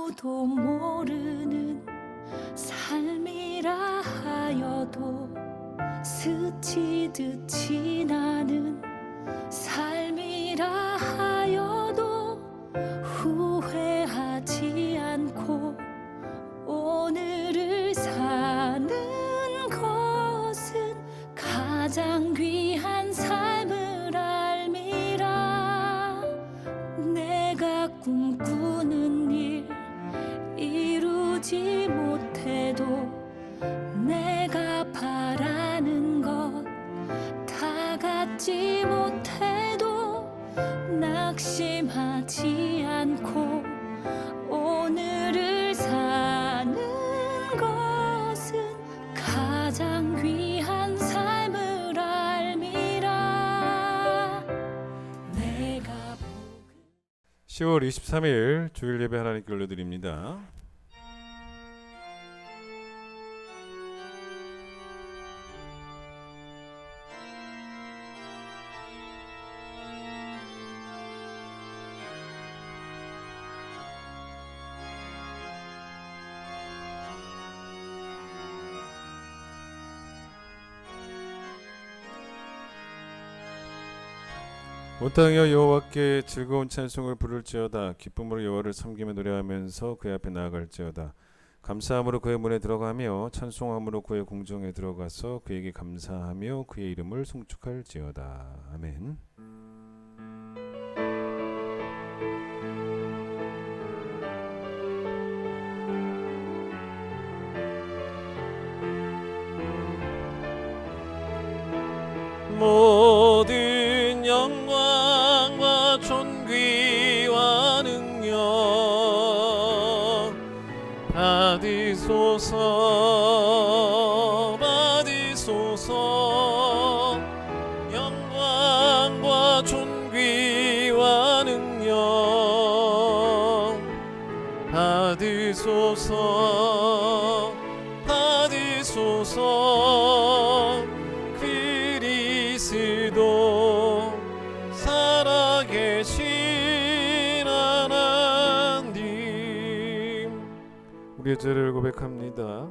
아무도 모르는 삶이라 하여도 스치듯 지나는 삶이라 하여도 후회하지 않고 오늘을 사는 것은 가장 귀한 삶을 알미라. 내가 꿈꾸는 일 이루지 못해도 내가 바라는 것 다 갖지 못해도 낙심하지 않고 오늘을 사는 것은 가장 귀한 삶을 알미라. 내가 10월 23일 주일 예배 하나님께 올려드립니다. 온 땅이여 여호와께 즐거운 찬송을 부를지어다. 기쁨으로 여호와를 섬기며 노래하면서 그의 앞에 나아갈지어다. 감사함으로 그의 문에 들어가며 찬송함으로 그의 궁정에 들어가서 그에게 감사하며 그의 이름을 송축할지어다. 아멘. 모든 영광과 존귀와 능력 받으소서 받으소서. 영광과 존귀와 능력 받으소서 받으소서. 그리스도 살아계신 하나님, 우리의 죄를 고백합니다.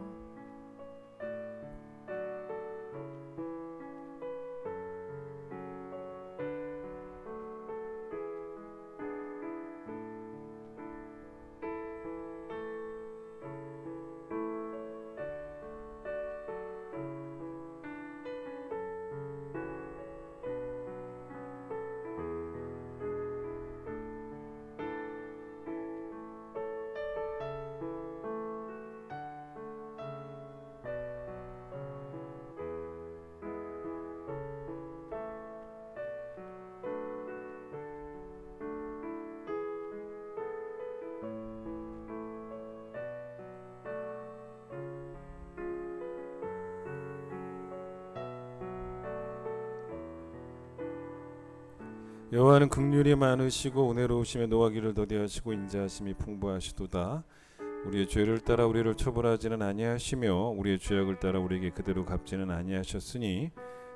여호와는 긍휼이 많으시고 은혜로우시며 노하기를 더디하시고 인자하심이 풍부하시도다. 우리의 죄를 따라 우리를 처벌하지는 아니하시며 우리의 죄악을 따라 우리에게 그대로 갚지는 아니하셨으니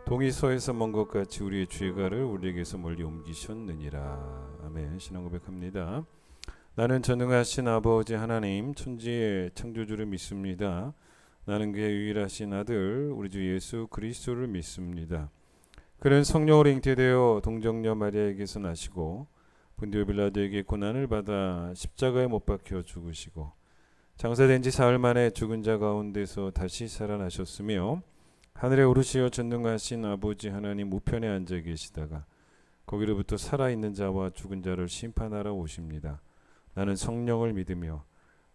동이 서에서 먼 것 같이 우리의 죄가를 우리에게서 멀리 옮기셨느니라. 아멘. 신앙 고백합니다. 나는 전능하신 아버지 하나님 천지의 창조주를 믿습니다. 나는 그의 유일하신 아들 우리 주 예수 그리스도를 믿습니다. 그는 성령으로 잉태되어 동정녀 마리아에게서 나시고 본디오 빌라도에게 고난을 받아 십자가에 못 박혀 죽으시고 장사된 지 사흘 만에 죽은 자 가운데서 다시 살아나셨으며 하늘에 오르시어 전능하신 아버지 하나님 우편에 앉아 계시다가 거기로부터 살아있는 자와 죽은 자를 심판하러 오십니다. 나는 성령을 믿으며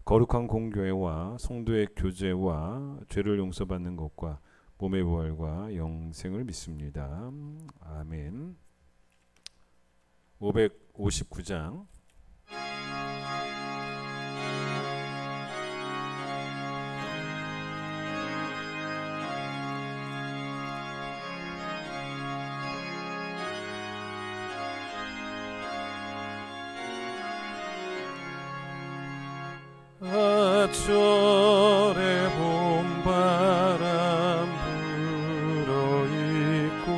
거룩한 공교회와 성도의 교제와 죄를 용서받는 것과 몸의 부활과 영생을 믿습니다. 아멘. 559장 아철의 봄바람 불어있고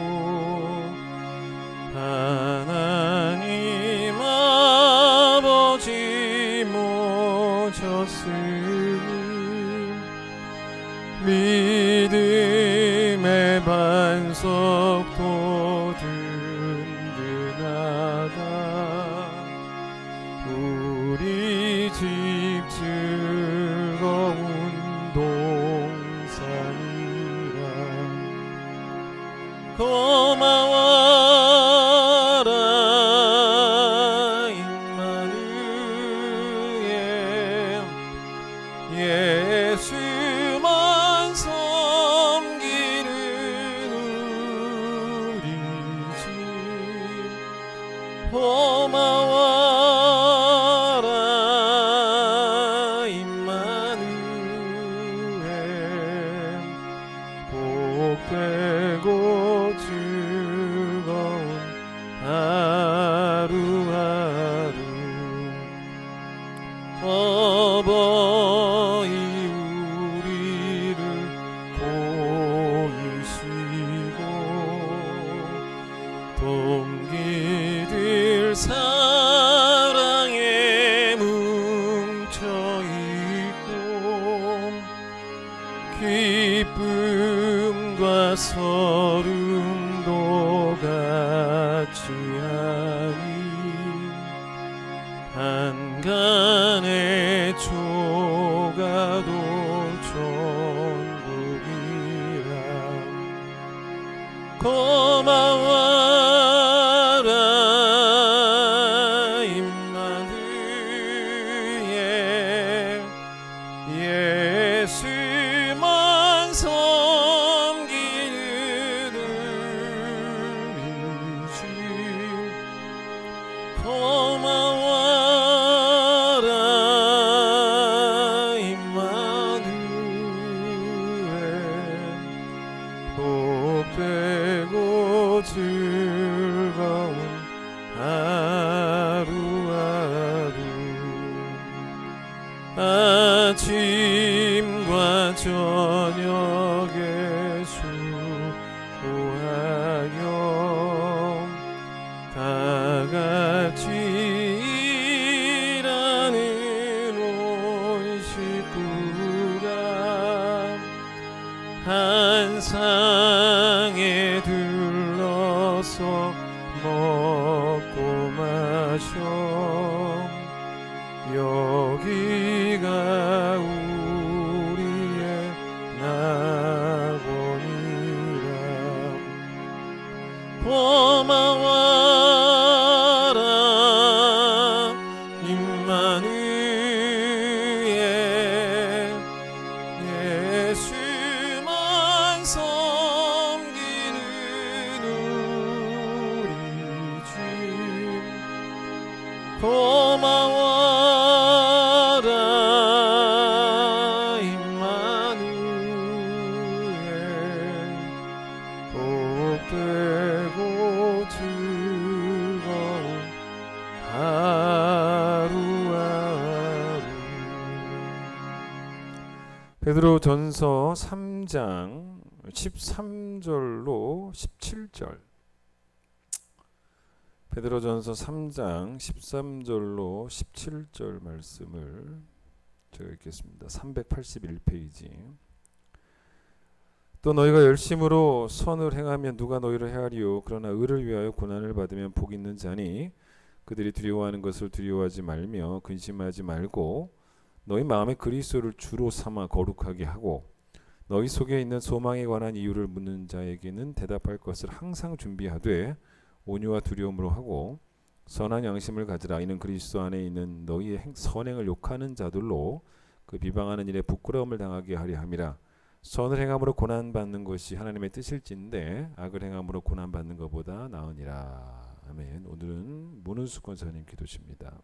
하나님 아버지 오셨으니 믿음의 반석도 든든하다. 우리 집 즐거운 동산이라. 고마워라 임마누엘. 예수만 섬기는 우리 집. 고마워라 임마누엘. 복되고 즐거운 하루하루. 어버이 우리를 보이시고 동기들 사랑에 뭉쳐있고 기쁨과 서름도 같이 하니 한간의 초가도 천국이라. 고마워라 임마누엘. 예수만 섬기는 우리 집. 고마워라 임마누엘. 복되고 즐거운 하루하루. 아침과 저녁에 수고하여 다같이 일하는 온 식구가 한 상에 둘러서 먹고 마셔. 여기가 우리의 낙원이라. 고마워라 임마누엘. 예수만 섬기는 우리 집. 고마워라 임마누엘. 복되고 즐거운 하루하루. 베드로전서 3장 13절로 17절. 베드로전서 3장 13절로 17절 말씀을 제가 읽겠습니다. 381페이지. 또 너희가 열심으로 선을 행하면 누가 너희를 헤아리요. 그러나 의를 위하여 고난을 받으면 복 있는 자니 그들이 두려워하는 것을 두려워하지 말며 근심하지 말고 너희 마음에 그리스도를 주로 삼아 거룩하게 하고 너희 속에 있는 소망에 관한 이유를 묻는 자에게는 대답할 것을 항상 준비하되 온유와 두려움으로 하고 선한 양심을 가지라. 이는 그리스도 안에 있는 너희의 선행을 욕하는 자들로 그 비방하는 일에 부끄러움을 당하게 하려 함이라. 선을 행함으로 고난받는 것이 하나님의 뜻일진데 악을 행함으로 고난받는 것보다 나으니라. 아멘. 오늘은 문은숙 권사님 기도십니다.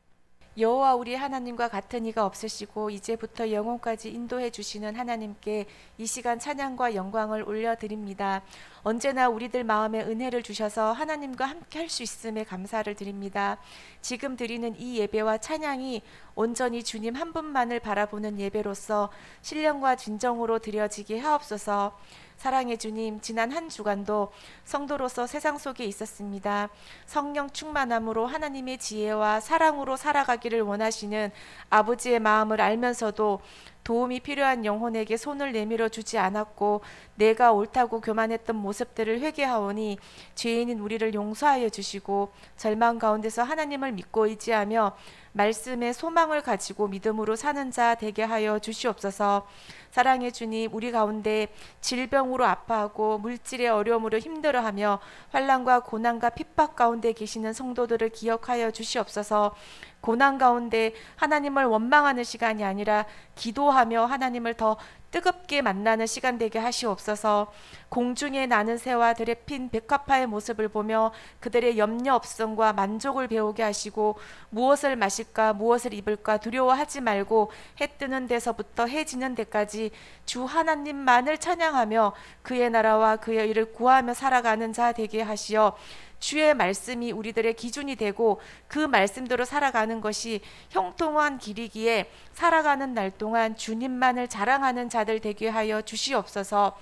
여호와 우리 하나님과 같은 이가 없으시고 이제부터 영원까지 인도해 주시는 하나님께 이 시간 찬양과 영광을 올려드립니다. 언제나 우리들 마음에 은혜를 주셔서 하나님과 함께 할 수 있음에 감사를 드립니다. 지금 드리는 이 예배와 찬양이 온전히 주님 한 분만을 바라보는 예배로서 신령과 진정으로 드려지게 하옵소서. 사랑의 주님, 지난 한 주간도 성도로서 세상 속에 있었습니다. 성령 충만함으로 하나님의 지혜와 사랑으로 살아가기를 원하시는 아버지의 마음을 알면서도 도움이 필요한 영혼에게 손을 내밀어 주지 않았고 내가 옳다고 교만했던 모습들을 회개하오니 죄인인 우리를 용서하여 주시고 절망 가운데서 하나님을 믿고 의지하며 말씀에 소망을 가지고 믿음으로 사는 자 되게 하여 주시옵소서. 사랑의 주님, 우리 가운데 질병으로 아파하고 물질의 어려움으로 힘들어하며 환난과 고난과 핍박 가운데 계시는 성도들을 기억하여 주시옵소서. 고난 가운데 하나님을 원망하는 시간이 아니라 기도하며 하나님을 더 뜨겁게 만나는 시간 되게 하시옵소서. 공중에 나는 새와 들에 핀 백합화의 모습을 보며 그들의 염려 없음과 만족을 배우게 하시고 무엇을 마실까 무엇을 입을까 두려워하지 말고 해 뜨는 데서부터 해 지는 데까지 주 하나님만을 찬양하며 그의 나라와 그의 일을 구하며 살아가는 자 되게 하시어 주의 말씀이 우리들의 기준이 되고 그 말씀대로 살아가는 것이 형통한 길이기에 살아가는 날 동안 주님만을 자랑하는 자들 되게 하여 주시옵소서.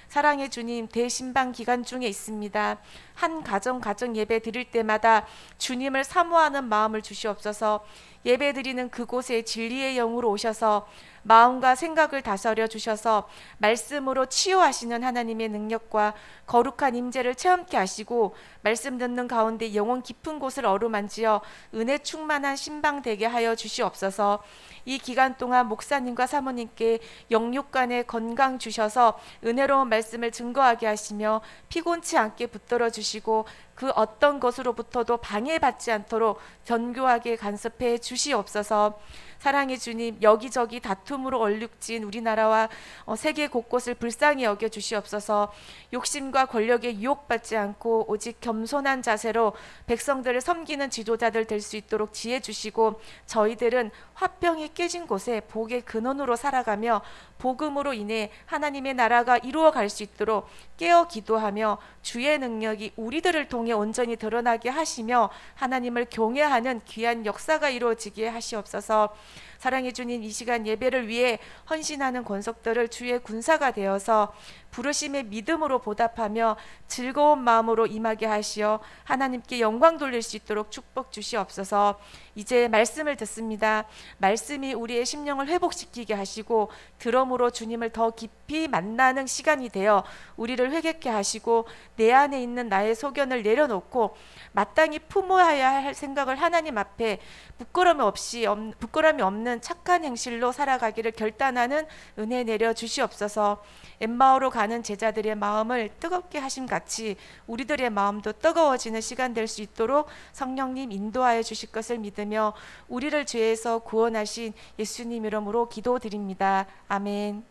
사랑의 주님, 대신방 기간 중에 있습니다. 한 가정 예배 드릴 때마다 주님을 사모하는 마음을 주시옵소서. 예배 드리는 그곳에 진리의 영으로 오셔서 마음과 생각을 다스려 주셔서 말씀으로 치유하시는 하나님의 능력과 거룩한 임재를 체험케 하시고 말씀 듣는 가운데 영혼 깊은 곳을 어루만지어 은혜 충만한 신방 되게 하여 주시옵소서. 이 기간 동안 목사님과 사모님께 영육간의 건강 주셔서 은혜로운 말씀을 증거하게 하시며 피곤치 않게 붙들어 주시고 그 어떤 것으로부터도 방해받지 않도록 견고하게 간섭해 주시옵소서. 사랑의 주님, 여기저기 다툼으로 얼룩진 우리나라와 세계 곳곳을 불쌍히 여겨 주시옵소서. 욕심과 권력에 유혹받지 않고 오직 겸손한 자세로 백성들을 섬기는 지도자들 될 수 있도록 지혜 주시고 저희들은 화병이 깨진 곳에 복의 근원으로 살아가며 복음으로 인해 하나님의 나라가 이루어갈 수 있도록 깨어 기도하며 주의 능력이 우리들을 통해 온전히 드러나게 하시며 하나님을 경외하는 귀한 역사가 이루어지게 하시옵소서. 사랑의 주님, 이 시간 예배를 위해 헌신하는 권속들을 주의 군사가 되어서 부르심의 믿음으로 보답하며 즐거운 마음으로 임하게 하시어 하나님께 영광 돌릴 수 있도록 축복 주시옵소서. 이제 말씀을 듣습니다. 말씀이 우리의 심령을 회복시키게 하시고 들음으로 주님을 더 깊이 만나는 시간이 되어 우리를 회개케 하시고 내 안에 있는 나의 소견을 내려놓고 마땅히 품어야 할 생각을 하나님 앞에 부끄러움이 없는 착한 행실로 살아가기를 결단하는 은혜 내려 주시옵소서. 엠마오로 가는 제자들의 마음을 뜨겁게 하심 같이 우리들의 마음도 뜨거워지는 시간 될 수 있도록 성령님 인도하여 주실 것을 믿으며 우리를 죄에서 구원하신 예수님 이름으로 기도드립니다. 아멘.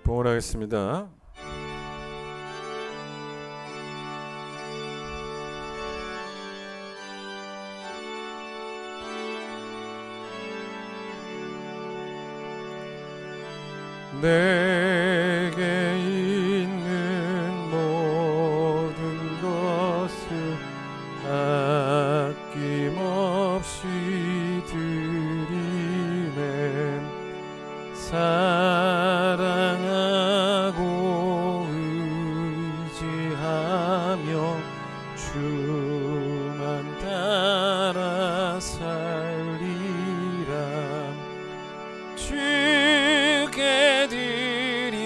봉헌하겠습니다. 내게 있는 모든 것을 아낌없이 드리네. 사랑하고 의지하며 주만 따라 살리라. 주께 드리네.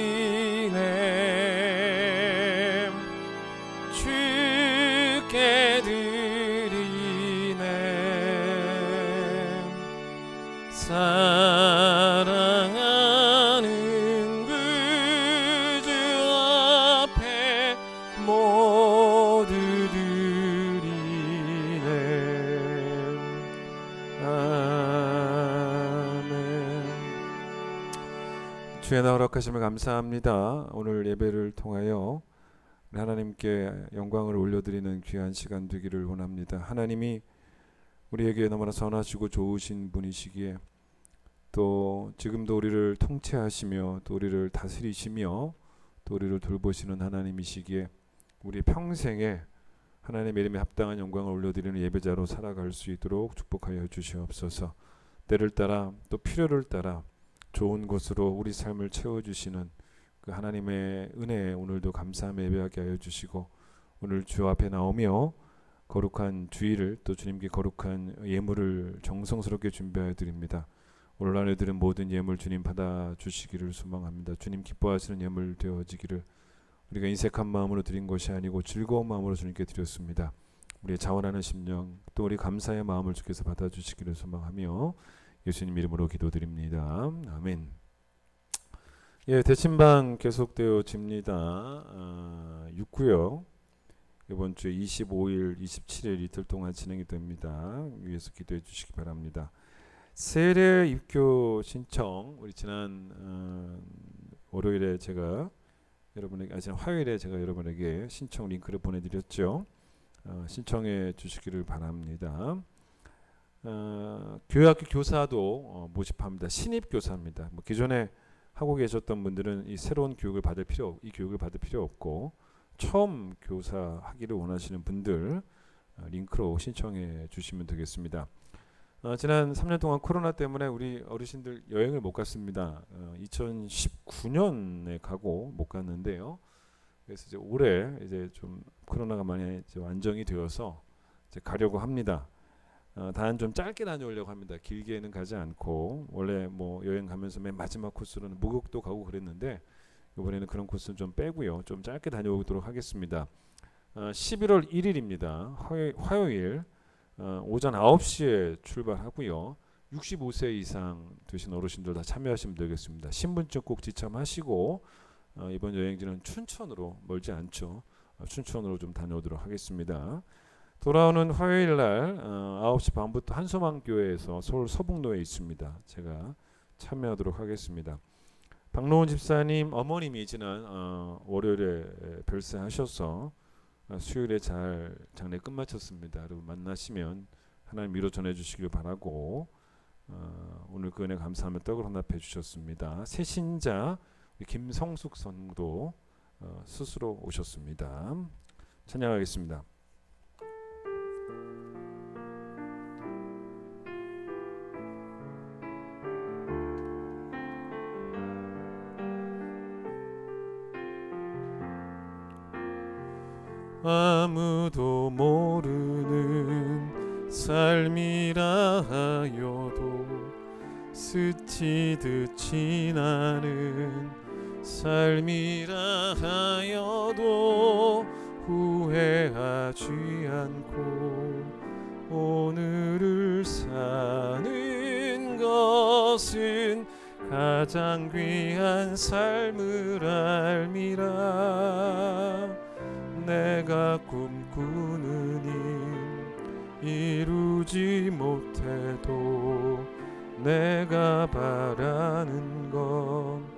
주께 드리네. 사랑하는 구주 앞에 모두 드리네. 아멘. 주의 나 허락하시면 감사합니다. 오늘 예배를 통하여 하나님께 영광을 올려드리는 귀한 시간 되기를 원합니다. 하나님이 우리에게 너무나 선하시고 좋으신 분이시기에 또 지금도 우리를 통치하시며 또 우리를 다스리시며 또 우리를 돌보시는 하나님이시기에 우리 평생에 하나님의 이름에 합당한 영광을 올려드리는 예배자로 살아갈 수 있도록 축복하여 주시옵소서. 때를 따라 또 필요를 따라 좋은 것으로 우리 삶을 채워주시는 그 하나님의 은혜에 오늘도 감사하며 예배하게 하여 주시고 오늘 주 앞에 나오며 거룩한 주일을 또 주님께 거룩한 예물을 정성스럽게 준비하여 드립니다. 오늘 안에 드린 모든 예물 주님 받아주시기를 소망합니다. 주님 기뻐하시는 예물 되어지기를 우리가 인색한 마음으로 드린 것이 아니고 즐거운 마음으로 주님께 드렸습니다. 우리의 자원하는 심령 또 우리 감사의 마음을 주께서 받아주시기를 소망하며 예수님 이름으로 기도드립니다. 아멘. 예, 대침방 계속되어집니다. 6구역 이번 주 25일, 27일 이틀 동안 진행이 됩니다. 위에서 기도해 주시기 바랍니다. 세례 입교 신청 우리 지난 월요일에 제가 여러분에게 지난 화요일에 제가 여러분에게 신청 링크를 보내드렸죠. 신청해 주시기를 바랍니다. 교회학교 교사도 모집합니다. 신입 교사입니다. 뭐 기존에 하고 계셨던 분들은 이 새로운 교육을 받을 필요 없고 처음 교사 하기를 원하시는 분들 링크로 신청해 주시면 되겠습니다. 지난 3년 동안 코로나 때문에 우리 어르신들 여행을 못 갔습니다. 2019년에 가고 못 갔는데요. 그래서 이제 올해 이제 좀 코로나가 많이 이제 완정이 되어서 이제 가려고 합니다. 단 좀 짧게 다녀오려고 합니다. 길게는 가지 않고 원래 뭐 여행 가면서 맨 마지막 코스로는 목욕도 가고 그랬는데 이번에는 그런 코스는 좀 빼고요. 좀 짧게 다녀오도록 하겠습니다. 11월 1일입니다. 화요일 오전 9시에 출발하고요. 65세 이상 되신 어르신들 다 참여하시면 되겠습니다. 신분증 꼭 지참하시고 이번 여행지는 춘천으로 멀지 않죠. 춘천으로 좀 다녀오도록 하겠습니다. 돌아오는 화요일 날 9시 반부터 한소망교회에서 서울 서북로에 있습니다. 제가 참여하도록 하겠습니다. 박노원 집사님 어머님이 지난 월요일에 별세하셔서 수요일에 잘 장례 끝마쳤습니다. 여러분 만나시면 하나님 위로 전해주시길 바라고 오늘 그 은혜 감사하며 떡을 헌납해 주셨습니다. 새신자 김성숙 성도 스스로 오셨습니다. 찬양하겠습니다. 아무도 모르는 삶이라 하여도 스치듯 지나는 삶이라 하여도 후회하지 않고 오늘을 사는 것은 가장 귀한 삶을 알미라. 내가 꿈꾸는 일 이루지 못해도 내가 바라는 건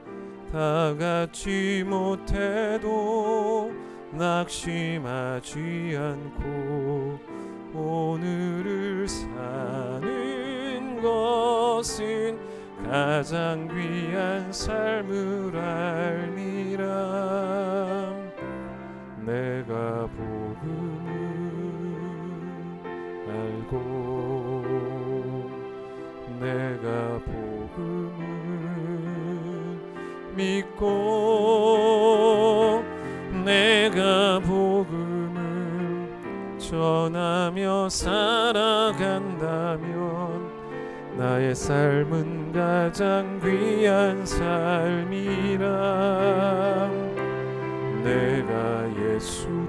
다 갖지 못해도 낙심하지 않고 오늘을 사는 것은 가장 귀한 삶을 알미라. 내가 복음을 알고 내가 복음을 믿고 내가 복음을 전하며 살아간다면 나의 삶은 가장 귀한 삶이라. 내가 예수를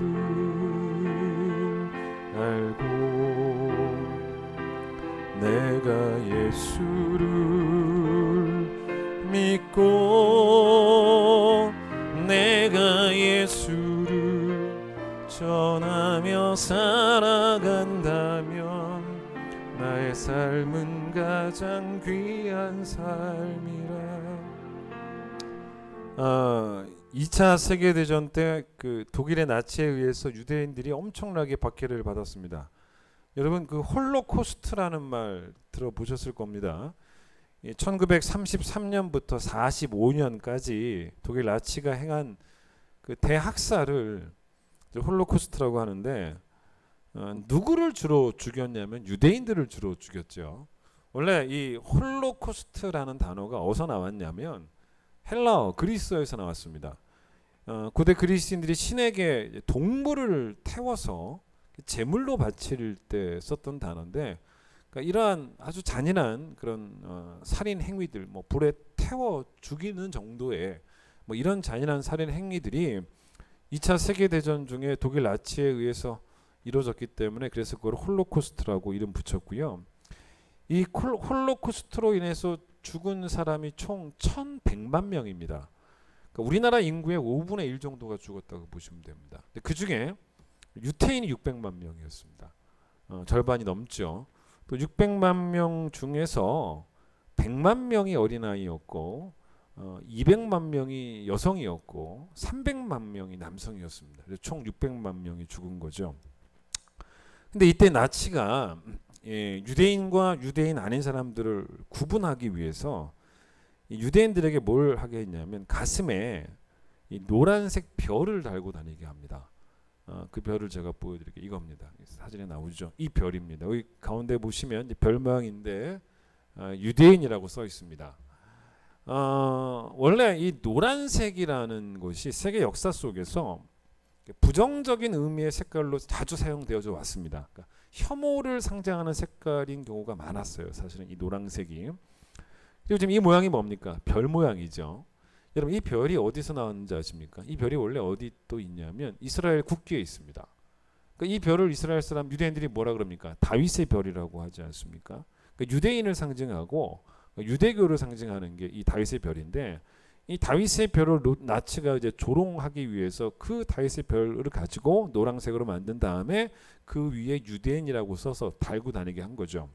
알고 내가 예수를 믿고 내가 예수를 전하며 살아간다면 나의 삶은 가장 귀한 삶이라. 2차 세계 대전 때 그 독일의 나치에 의해서 유대인들이 엄청나게 박해를 받았습니다. 여러분 그 홀로코스트라는 말 들어보셨을 겁니다. 1933년부터 45년까지 독일 나치가 행한 그 대학살을 홀로코스트라고 하는데 누구를 주로 죽였냐면 유대인들을 주로 죽였죠. 원래 이 홀로코스트라는 단어가 어디서 나왔냐면 헬라어 그리스어에서 나왔습니다. 고대 그리스인들이 신에게 동물을 태워서 제물로 바칠 때 썼던 단어인데, 그러니까 이러한 아주 잔인한 그런 살인 행위들, 뭐 불에 태워 죽이는 정도의 뭐 이런 잔인한 살인 행위들이 2차 세계 대전 중에 독일 나치에 의해서 이루어졌기 때문에 그래서 그걸 홀로코스트라고 이름 붙였고요. 이 홀로코스트로 인해서 죽은 사람이 총 1,100만 명입니다. 그러니까 우리나라 인구의 5분의 1 정도가 죽었다고 보시면 됩니다. 그 중에 유태인이 600만 명이었습니다. 절반이 넘죠. 또 600만 명 중에서 100만 명이 어린아이였고 200만 명이 여성이었고 300만 명이 남성이었습니다. 그래서 총 600만 명이 죽은 거죠. 근데 이때 나치가 유대인과 유대인 아닌 사람들을 구분하기 위해서 유대인들에게 뭘 하게 했냐면 가슴에 이 노란색 별을 달고 다니게 합니다. 그 별을 제가 보여드릴게요. 이겁니다. 사진에 나오죠. 이 별입니다. 여기 가운데 보시면 별 모양인데 유대인이라고 써 있습니다. 원래 이 노란색이라는 것이 세계 역사 속에서 부정적인 의미의 색깔로 자주 사용되어져 왔습니다. 그러니까 혐오를 상징하는 색깔인 경우가 많았어요. 사실은 이 노란색이. 그리고 지금 이 모양이 뭡니까? 별 모양이죠. 여러분 이 별이 어디서 나왔는지 아십니까? 이 별이 원래 어디 또 있냐면 이스라엘 국기에 있습니다. 그러니까 이 별을 이스라엘 사람 유대인들이 뭐라 그럽니까? 다윗의 별이라고 하지 않습니까? 그러니까 유대인을 상징하고 유대교를 상징하는 게 이 다윗의 별인데, 이 다윗의 별을 나치가 이제 조롱하기 위해서 그 다윗의 별을 가지고 노란색으로 만든 다음에 그 위에 유대인이라고 써서 달고 다니게 한 거죠.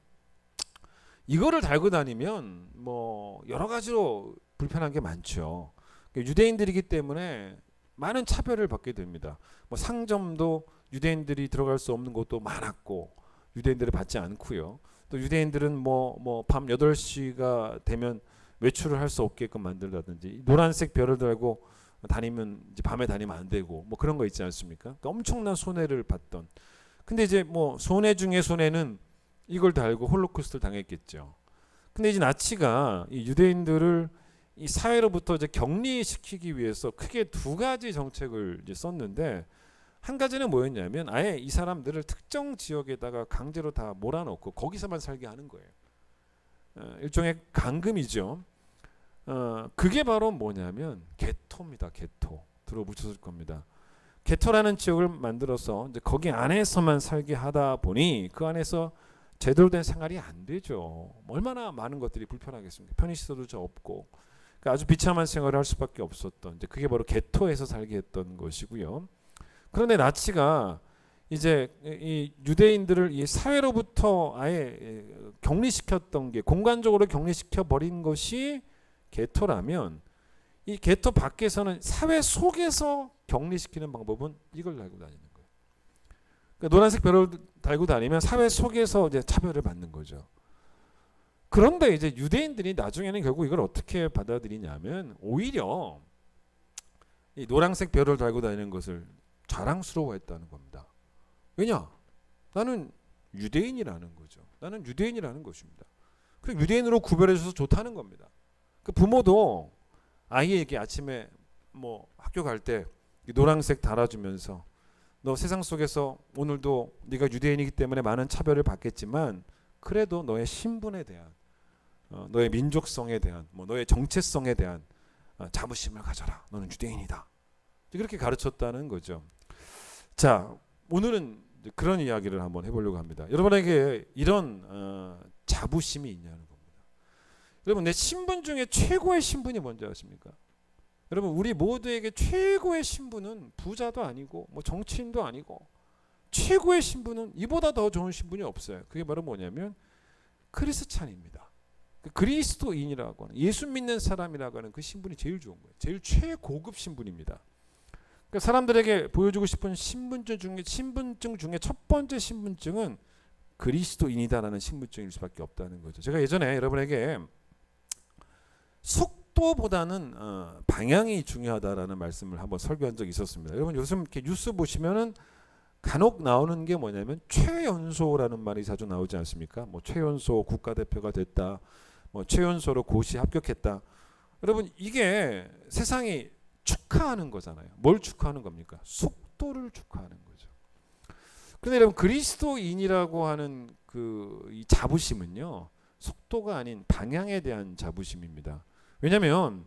이거를 달고 다니면 뭐 여러 가지로 불편한 게 많죠. 유대인들이기 때문에 많은 차별을 받게 됩니다. 뭐 상점도 유대인들이 들어갈 수 없는 곳도 많았고 유대인들을 받지 않고요. 또 유대인들은 뭐 밤 8시가 되면 외출을 할 수 없게끔 만들다든지 노란색 별을 달고 다니면 이제 밤에 다니면 안 되고 뭐 그런 거 있지 않습니까? 그러니까 엄청난 손해를 받던. 근데 이제 뭐 손해 중에 손해는 이걸 달고 홀로코스트를 당했겠죠. 근데 이제 나치가 이 유대인들을 이 사회로부터 이제 격리시키기 위해서 크게 두 가지 정책을 이제 썼는데, 한 가지는 뭐였냐면 아예 이 사람들을 특정 지역에다가 강제로 다 몰아넣고 거기서만 살게 하는 거예요. 일종의 감금이죠. 그게 바로 뭐냐면 게토입니다. 게토. 들어보셨을 겁니다. 게토라는 지역을 만들어서 이제 거기 안에서만 살게 하다 보니 그 안에서 제대로 된 생활이 안 되죠. 얼마나 많은 것들이 불편하겠습니까? 편의시설도 없고, 그러니까 아주 비참한 생활을 할 수밖에 없었던, 이제 그게 바로 게토에서 살게 했던 것이고요. 그런데 나치가 이제 이 유대인들을 이 사회로부터 아예 격리시켰던 게, 공간적으로 격리시켜 버린 것이 게토라면, 이 게토 밖에서는 사회 속에서 격리시키는 방법은 이걸 달고 다니는 거예요. 그러니까 노란색 별을 달고 다니면 사회 속에서 이제 차별을 받는 거죠. 그런데 이제 유대인들이 나중에는 결국 이걸 어떻게 받아들이냐면 오히려 이 노란색 별을 달고 다니는 것을 자랑스러워했다는 겁니다. 왜냐? 나는 유대인이라는 거죠. 나는 유대인이라는 것입니다. 그리고 유대인으로 구별해줘서 좋다는 겁니다. 그 부모도 아이에게 아침에 뭐 학교 갈 때 노란색 달아주면서, 너 세상 속에서 오늘도 네가 유대인이기 때문에 많은 차별을 받겠지만 그래도 너의 신분에 대한, 너의 민족성에 대한, 뭐 너의 정체성에 대한 자부심을 가져라. 너는 유대인이다. 그렇게 가르쳤다는 거죠. 자, 오늘은 그런 이야기를 한번 해보려고 합니다. 여러분에게 이런 자부심이 있냐는 겁니다. 여러분, 내 신분 중에 최고의 신분이 뭔지 아십니까? 여러분, 우리 모두에게 최고의 신분은 부자도 아니고 뭐 정치인도 아니고, 최고의 신분은 이보다 더 좋은 신분이 없어요. 그게 바로 뭐냐면 크리스찬입니다. 그리스도인이라고 하는, 예수 믿는 사람이라고 하는 그 신분이 제일 좋은 거예요. 제일 최고급 신분입니다. 그러니까 사람들에게 보여주고 싶은 신분증 중에 첫 번째 신분증은 그리스도인이다라는 신분증일 수밖에 없다는 거죠. 제가 예전에 여러분에게 속도보다는 방향이 중요하다라는 말씀을 한번 설교한 적이 있었습니다. 여러분 요즘 이렇게 뉴스 보시면은 간혹 나오는 게 뭐냐면 최연소라는 말이 자주 나오지 않습니까? 뭐 최연소 국가대표가 됐다, 뭐 최연소로 고시 합격했다. 여러분 이게 세상이 축하하는 거잖아요. 뭘 축하하는 겁니까? 속도를 축하하는 거죠. 그런데 여러분 그리스도인이라고 하는 이 자부심은요, 속도가 아닌 방향에 대한 자부심입니다. 왜냐하면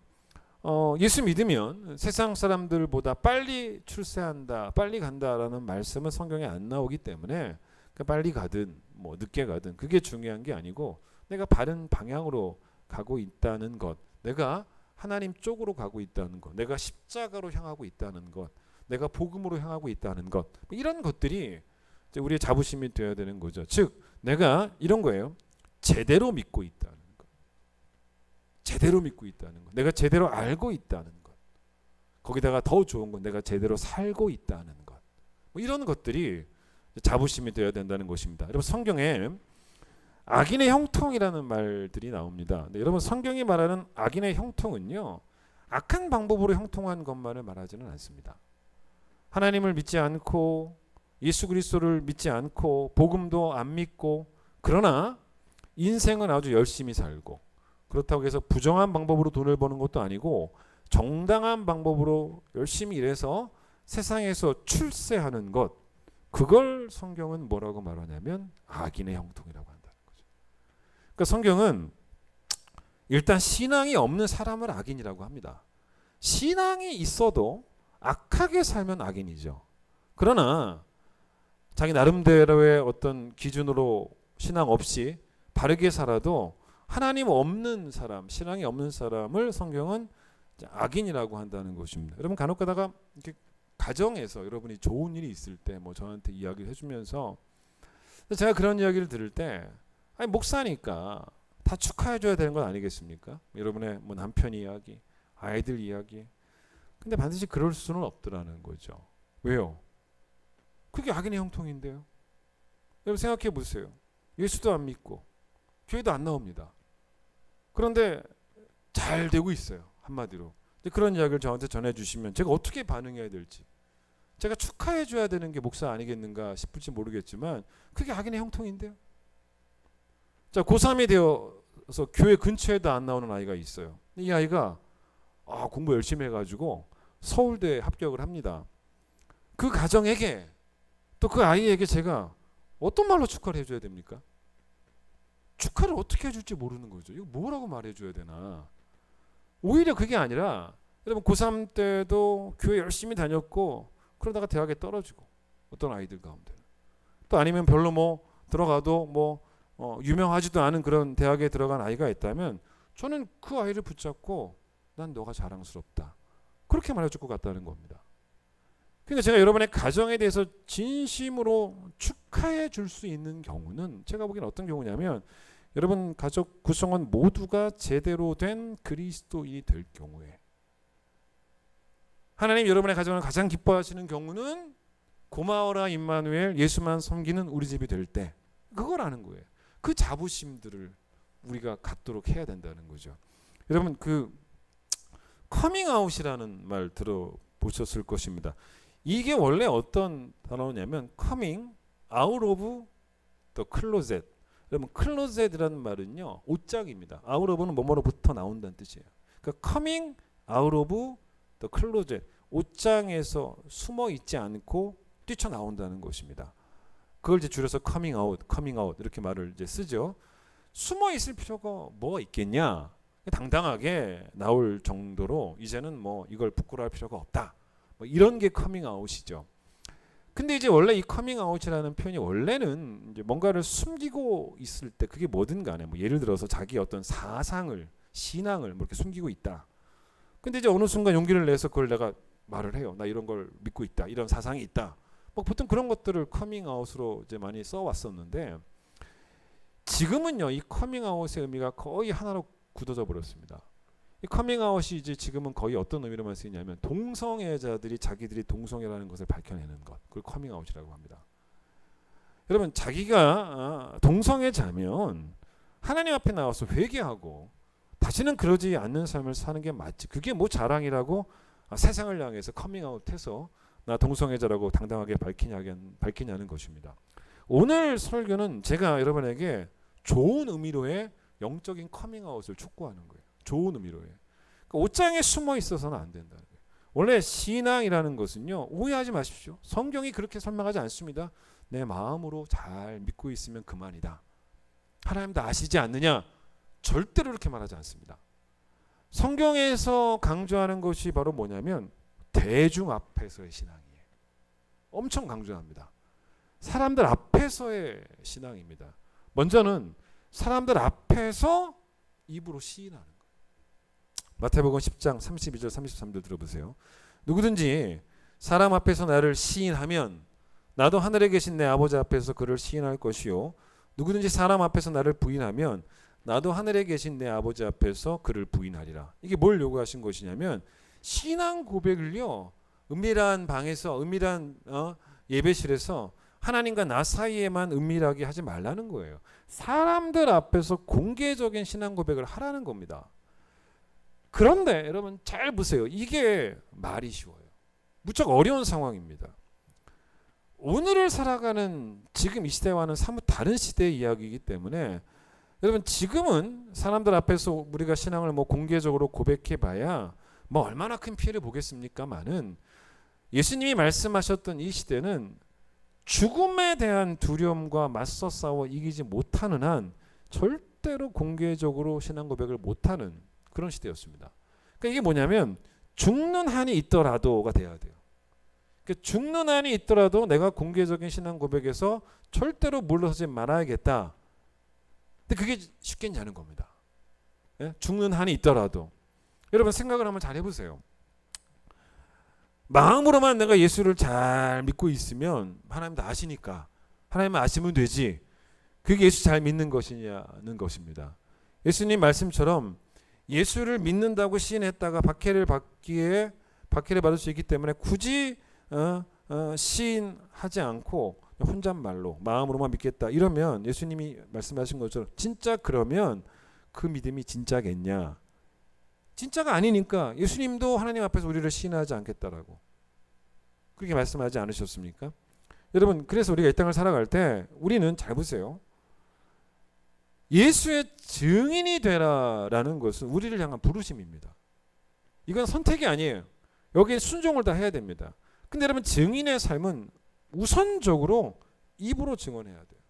예수 믿으면 세상 사람들보다 빨리 출세한다, 빨리 간다라는 말씀은 성경에 안 나오기 때문에 그러니까 빨리 가든 뭐 늦게 가든 그게 중요한 게 아니고 내가 바른 방향으로 가고 있다는 것, 내가 하나님 쪽으로 가고 있다는 것, 내가 십자가로 향하고 있다는 것, 내가 복음으로 향하고 있다는 것, 이런 것들이 이제 우리의 자부심이 되어야 되는 거죠. 즉 내가 이런 거예요. 제대로 믿고 있다는 것, 제대로 믿고 있다는 것, 내가 제대로 알고 있다는 것, 거기다가 더 좋은 건 내가 제대로 살고 있다는 것, 뭐 이런 것들이 자부심이 되어야 된다는 것입니다. 여러분 성경에 악인의 형통이라는 말들이 나옵니다. 근데 여러분 성경이 말하는 악인의 형통은요, 악한 방법으로 형통한 것만을 말하지는 않습니다. 하나님을 믿지 않고 예수 그리스도를 믿지 않고 복음도 안 믿고 그러나 인생은 아주 열심히 살고, 그렇다고 해서 부정한 방법으로 돈을 버는 것도 아니고 정당한 방법으로 열심히 일해서 세상에서 출세하는 것, 그걸 성경은 뭐라고 말하냐면 악인의 형통이라고 한다는 거죠. 그러니까 성경은 일단 신앙이 없는 사람을 악인이라고 합니다. 신앙이 있어도 악하게 살면 악인이죠. 그러나 자기 나름대로의 어떤 기준으로 신앙 없이 바르게 살아도 하나님 없는 사람, 신앙이 없는 사람을 성경은 악인이라고 한다는 것입니다. 여러분 간혹가다가 이렇게 가정에서 여러분이 좋은 일이 있을 때 뭐 저한테 이야기를 해주면서 제가 그런 이야기를 들을 때 아니 목사니까 다 축하해줘야 되는 건 아니겠습니까? 여러분의 뭐 남편 이야기, 아이들 이야기. 근데 반드시 그럴 수는 없더라는 거죠. 왜요? 그게 악인의 형통인데요. 여러분 생각해 보세요. 예수도 안 믿고 교회도 안 나옵니다. 그런데 잘 되고 있어요. 한마디로. 그런 이야기를 저한테 전해주시면 제가 어떻게 반응해야 될지, 제가 축하해줘야 되는 게 목사 아니겠는가 싶을지 모르겠지만 그게 악인의 형통인데요. 자, 고3이 되어서 교회 근처에도 안 나오는 아이가 있어요. 이 아이가 공부 열심히 해가지고 서울대에 합격을 합니다. 그 가정에게 또 그 아이에게 제가 어떤 말로 축하를 해줘야 됩니까? 축하를 어떻게 해줄지 모르는 거죠. 이거 뭐라고 말해줘야 되나. 오히려 그게 아니라 여러분 고3 때도 교회 열심히 다녔고 그러다가 대학에 떨어지고 어떤 아이들 가운데 또 아니면 별로 뭐 들어가도 뭐 유명하지도 않은 그런 대학에 들어간 아이가 있다면 저는 그 아이를 붙잡고 난 너가 자랑스럽다 그렇게 말해줄 것 같다는 겁니다. 그러니까 제가 여러분의 가정에 대해서 진심으로 축하해 줄 수 있는 경우는 제가 보기엔 어떤 경우냐면 여러분 가족 구성원 모두가 제대로 된 그리스도인이 될 경우에, 하나님 여러분의 가정을 가장 기뻐하시는 경우는 고마워라 임마누엘 예수만 섬기는 우리 집이 될 때, 그거라는 거예요. 그 자부심들을 우리가 갖도록 해야 된다는 거죠. 여러분 그 커밍아웃이라는 말 들어보셨을 것입니다. 이게 원래 어떤 단어냐면 coming out of the closet. 여러분 클로zet이라는 말은요 옷장입니다. out of는 뭐뭐로부터 나온다는 뜻이에요. 그러니까 coming out of the closet, 옷장에서 숨어 있지 않고 뛰쳐나온다는 것입니다. 그걸 이제 줄여서 coming out 이렇게 말을 이제 쓰죠. 숨어 있을 필요가 뭐가 있겠냐? 당당하게 나올 정도로 이제는 뭐 이걸 부끄러워할 필요가 없다. 뭐 이런 게 커밍 아웃이죠. 근데 이제 원래 이 커밍 아웃이라는 표현이 원래는 이제 뭔가를 숨기고 있을 때 그게 뭐든 간에 뭐 예를 들어서 자기 어떤 사상을, 신앙을 뭐 이렇게 숨기고 있다. 근데 이제 어느 순간 용기를 내서 그걸 내가 말을 해요. 나 이런 걸 믿고 있다. 이런 사상이 있다. 뭐 보통 그런 것들을 커밍 아웃으로 이제 많이 써왔었는데 지금은요, 이 커밍아웃의 의미가 거의 하나로 굳어져 버렸습니다. 이 커밍아웃이 이제 지금은 거의 어떤 의미로만 쓰이냐면 동성애자들이 자기들이 동성애라는 것을 밝혀내는 것, 그걸 커밍아웃이라고 합니다. 여러분, 자기가 동성애자면 하나님 앞에 나와서 회개하고 다시는 그러지 않는 삶을 사는 게 맞지. 그게 뭐 자랑이라고 세상을 향해서 커밍아웃해서 나 동성애자라고 당당하게 밝히냐는 것입니다. 오늘 설교는 제가 여러분에게 좋은 의미로의 영적인 커밍아웃을 촉구하는 거예요. 좋은 의미로의. 그러니까 옷장에 숨어 있어서는 안 된다는 거예요. 원래 신앙이라는 것은요, 오해하지 마십시오. 성경이 그렇게 설명하지 않습니다. 내 마음으로 잘 믿고 있으면 그만이다. 하나님도 아시지 않느냐? 절대로 그렇게 말하지 않습니다. 성경에서 강조하는 것이 바로 뭐냐면 대중 앞에서의 신앙이에요. 엄청 강조합니다. 사람들 앞에서의 신앙입니다. 먼저는 사람들 앞에서 입으로 시인하는 거예요. 마태복음 10장 32절 33절 들어보세요. 누구든지 사람 앞에서 나를 시인하면 나도 하늘에 계신 내 아버지 앞에서 그를 시인할 것이요, 누구든지 사람 앞에서 나를 부인하면 나도 하늘에 계신 내 아버지 앞에서 그를 부인하리라. 이게 뭘 요구하신 것이냐면 신앙 고백을요, 은밀한 방에서, 은밀한 예배실에서 하나님과 나 사이에만 은밀하게 하지 말라는 거예요. 사람들 앞에서 공개적인 신앙 고백을 하라는 겁니다. 그런데 여러분 잘 보세요. 이게 말이 쉬워요. 무척 어려운 상황입니다. 오늘을 살아가는 지금 이 시대와는 사뭇 다른 시대의 이야기이기 때문에 여러분, 지금은 사람들 앞에서 우리가 신앙을 뭐 공개적으로 고백해봐야 뭐 얼마나 큰 피해를 보겠습니까마는, 예수님이 말씀하셨던 이 시대는 죽음에 대한 두려움과 맞서 싸워 이기지 못하는 한 절대로 공개적으로 신앙 고백을 못하는 그런 시대였습니다. 그러니까 이게 뭐냐면 죽는 한이 있더라도가 돼야 돼요. 그러니까 죽는 한이 있더라도 내가 공개적인 신앙 고백에서 절대로 물러서지 말아야겠다. 근데 그게 쉽겠냐는 겁니다. 예? 죽는 한이 있더라도. 여러분 생각을 한번 잘 해보세요. 마음으로만 내가 예수를 잘 믿고 있으면 하나님도 아시니까 하나님만 아시면 되지. 그게 예수 잘 믿는 것이냐는 것입니다. 예수님 말씀처럼 예수를 믿는다고 시인했다가 박해를 받을 수 있기 때문에 굳이 시인하지 않고 혼잣말로 마음으로만 믿겠다 이러면, 예수님이 말씀하신 것처럼 진짜 그러면 그 믿음이 진짜겠냐? 진짜가 아니니까 예수님도 하나님 앞에서 우리를 시인하지 않겠다라고 그렇게 말씀하지 않으셨습니까? 여러분, 그래서 우리가 이 땅을 살아갈 때 우리는 잘 보세요. 예수의 증인이 되라라는 것은 우리를 향한 부르심입니다. 이건 선택이 아니에요. 여기에 순종을 다 해야 됩니다. 근데 여러분, 증인의 삶은 우선적으로 입으로 증언해야 돼요.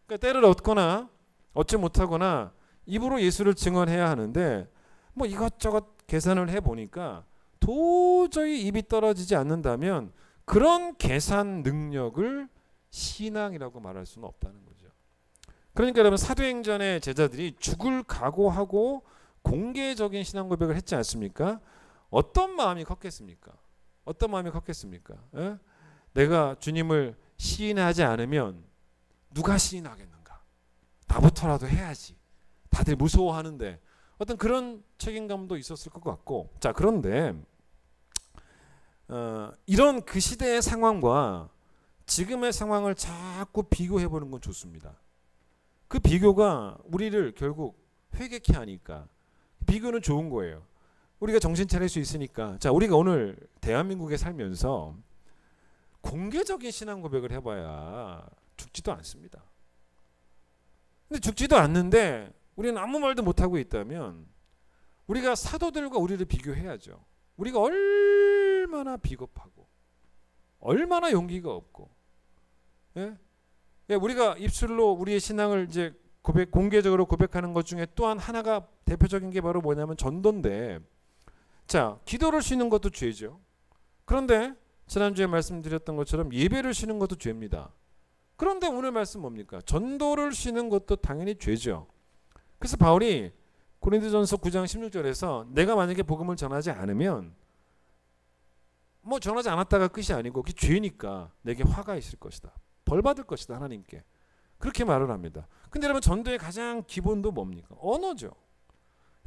그러니까 때를 얻거나 얻지 못하거나 입으로 예수를 증언해야 하는데, 뭐 이것저것 계산을 해보니까 도저히 입이 떨어지지 않는다면 그런 계산 능력을 신앙이라고 말할 수는 없다는 거죠. 그러니까 여러분, 사도행전의 제자들이 죽을 각오하고 공개적인 신앙 고백을 했지 않습니까? 어떤 마음이 컸겠습니까? 어떤 마음이 컸겠습니까? 에? 내가 주님을 시인하지 않으면 누가 시인하겠는가? 나부터라도 해야지. 다들 무서워하는데, 어떤 그런 책임감도 있었을 것 같고. 자, 그런데 이런 그 시대의 상황과 지금의 상황을 자꾸 비교해 보는 건 좋습니다. 그 비교가 우리를 결국 회개케 하니까 비교는 좋은 거예요. 우리가 정신 차릴 수 있으니까. 자, 우리가 오늘 대한민국에 살면서 공개적인 신앙 고백을 해봐야 죽지도 않습니다. 근데 죽지도 않는데 우리는 아무 말도 못하고 있다면 우리가 사도들과 우리를 비교해야죠. 우리가 얼마나 비겁하고 얼마나 용기가 없고, 예? 우리가 입술로 우리의 신앙을 이제 공개적으로 고백하는 것 중에 또한 하나가 대표적인 게 바로 뭐냐면 전도인데, 자, 기도를 쉬는 것도 죄죠. 그런데 지난주에 말씀드렸던 것처럼 예배를 쉬는 것도 죄입니다. 그런데 오늘 말씀 뭡니까? 전도를 쉬는 것도 당연히 죄죠. 그래서 바울이 고린도전서 9장 16절에서 내가 만약에 복음을 전하지 않으면, 뭐 전하지 않았다가 끝이 아니고 그게 죄니까 내게 화가 있을 것이다. 벌 받을 것이다, 하나님께. 그렇게 말을 합니다. 근데 여러분 전도의 가장 기본도 뭡니까? 언어죠.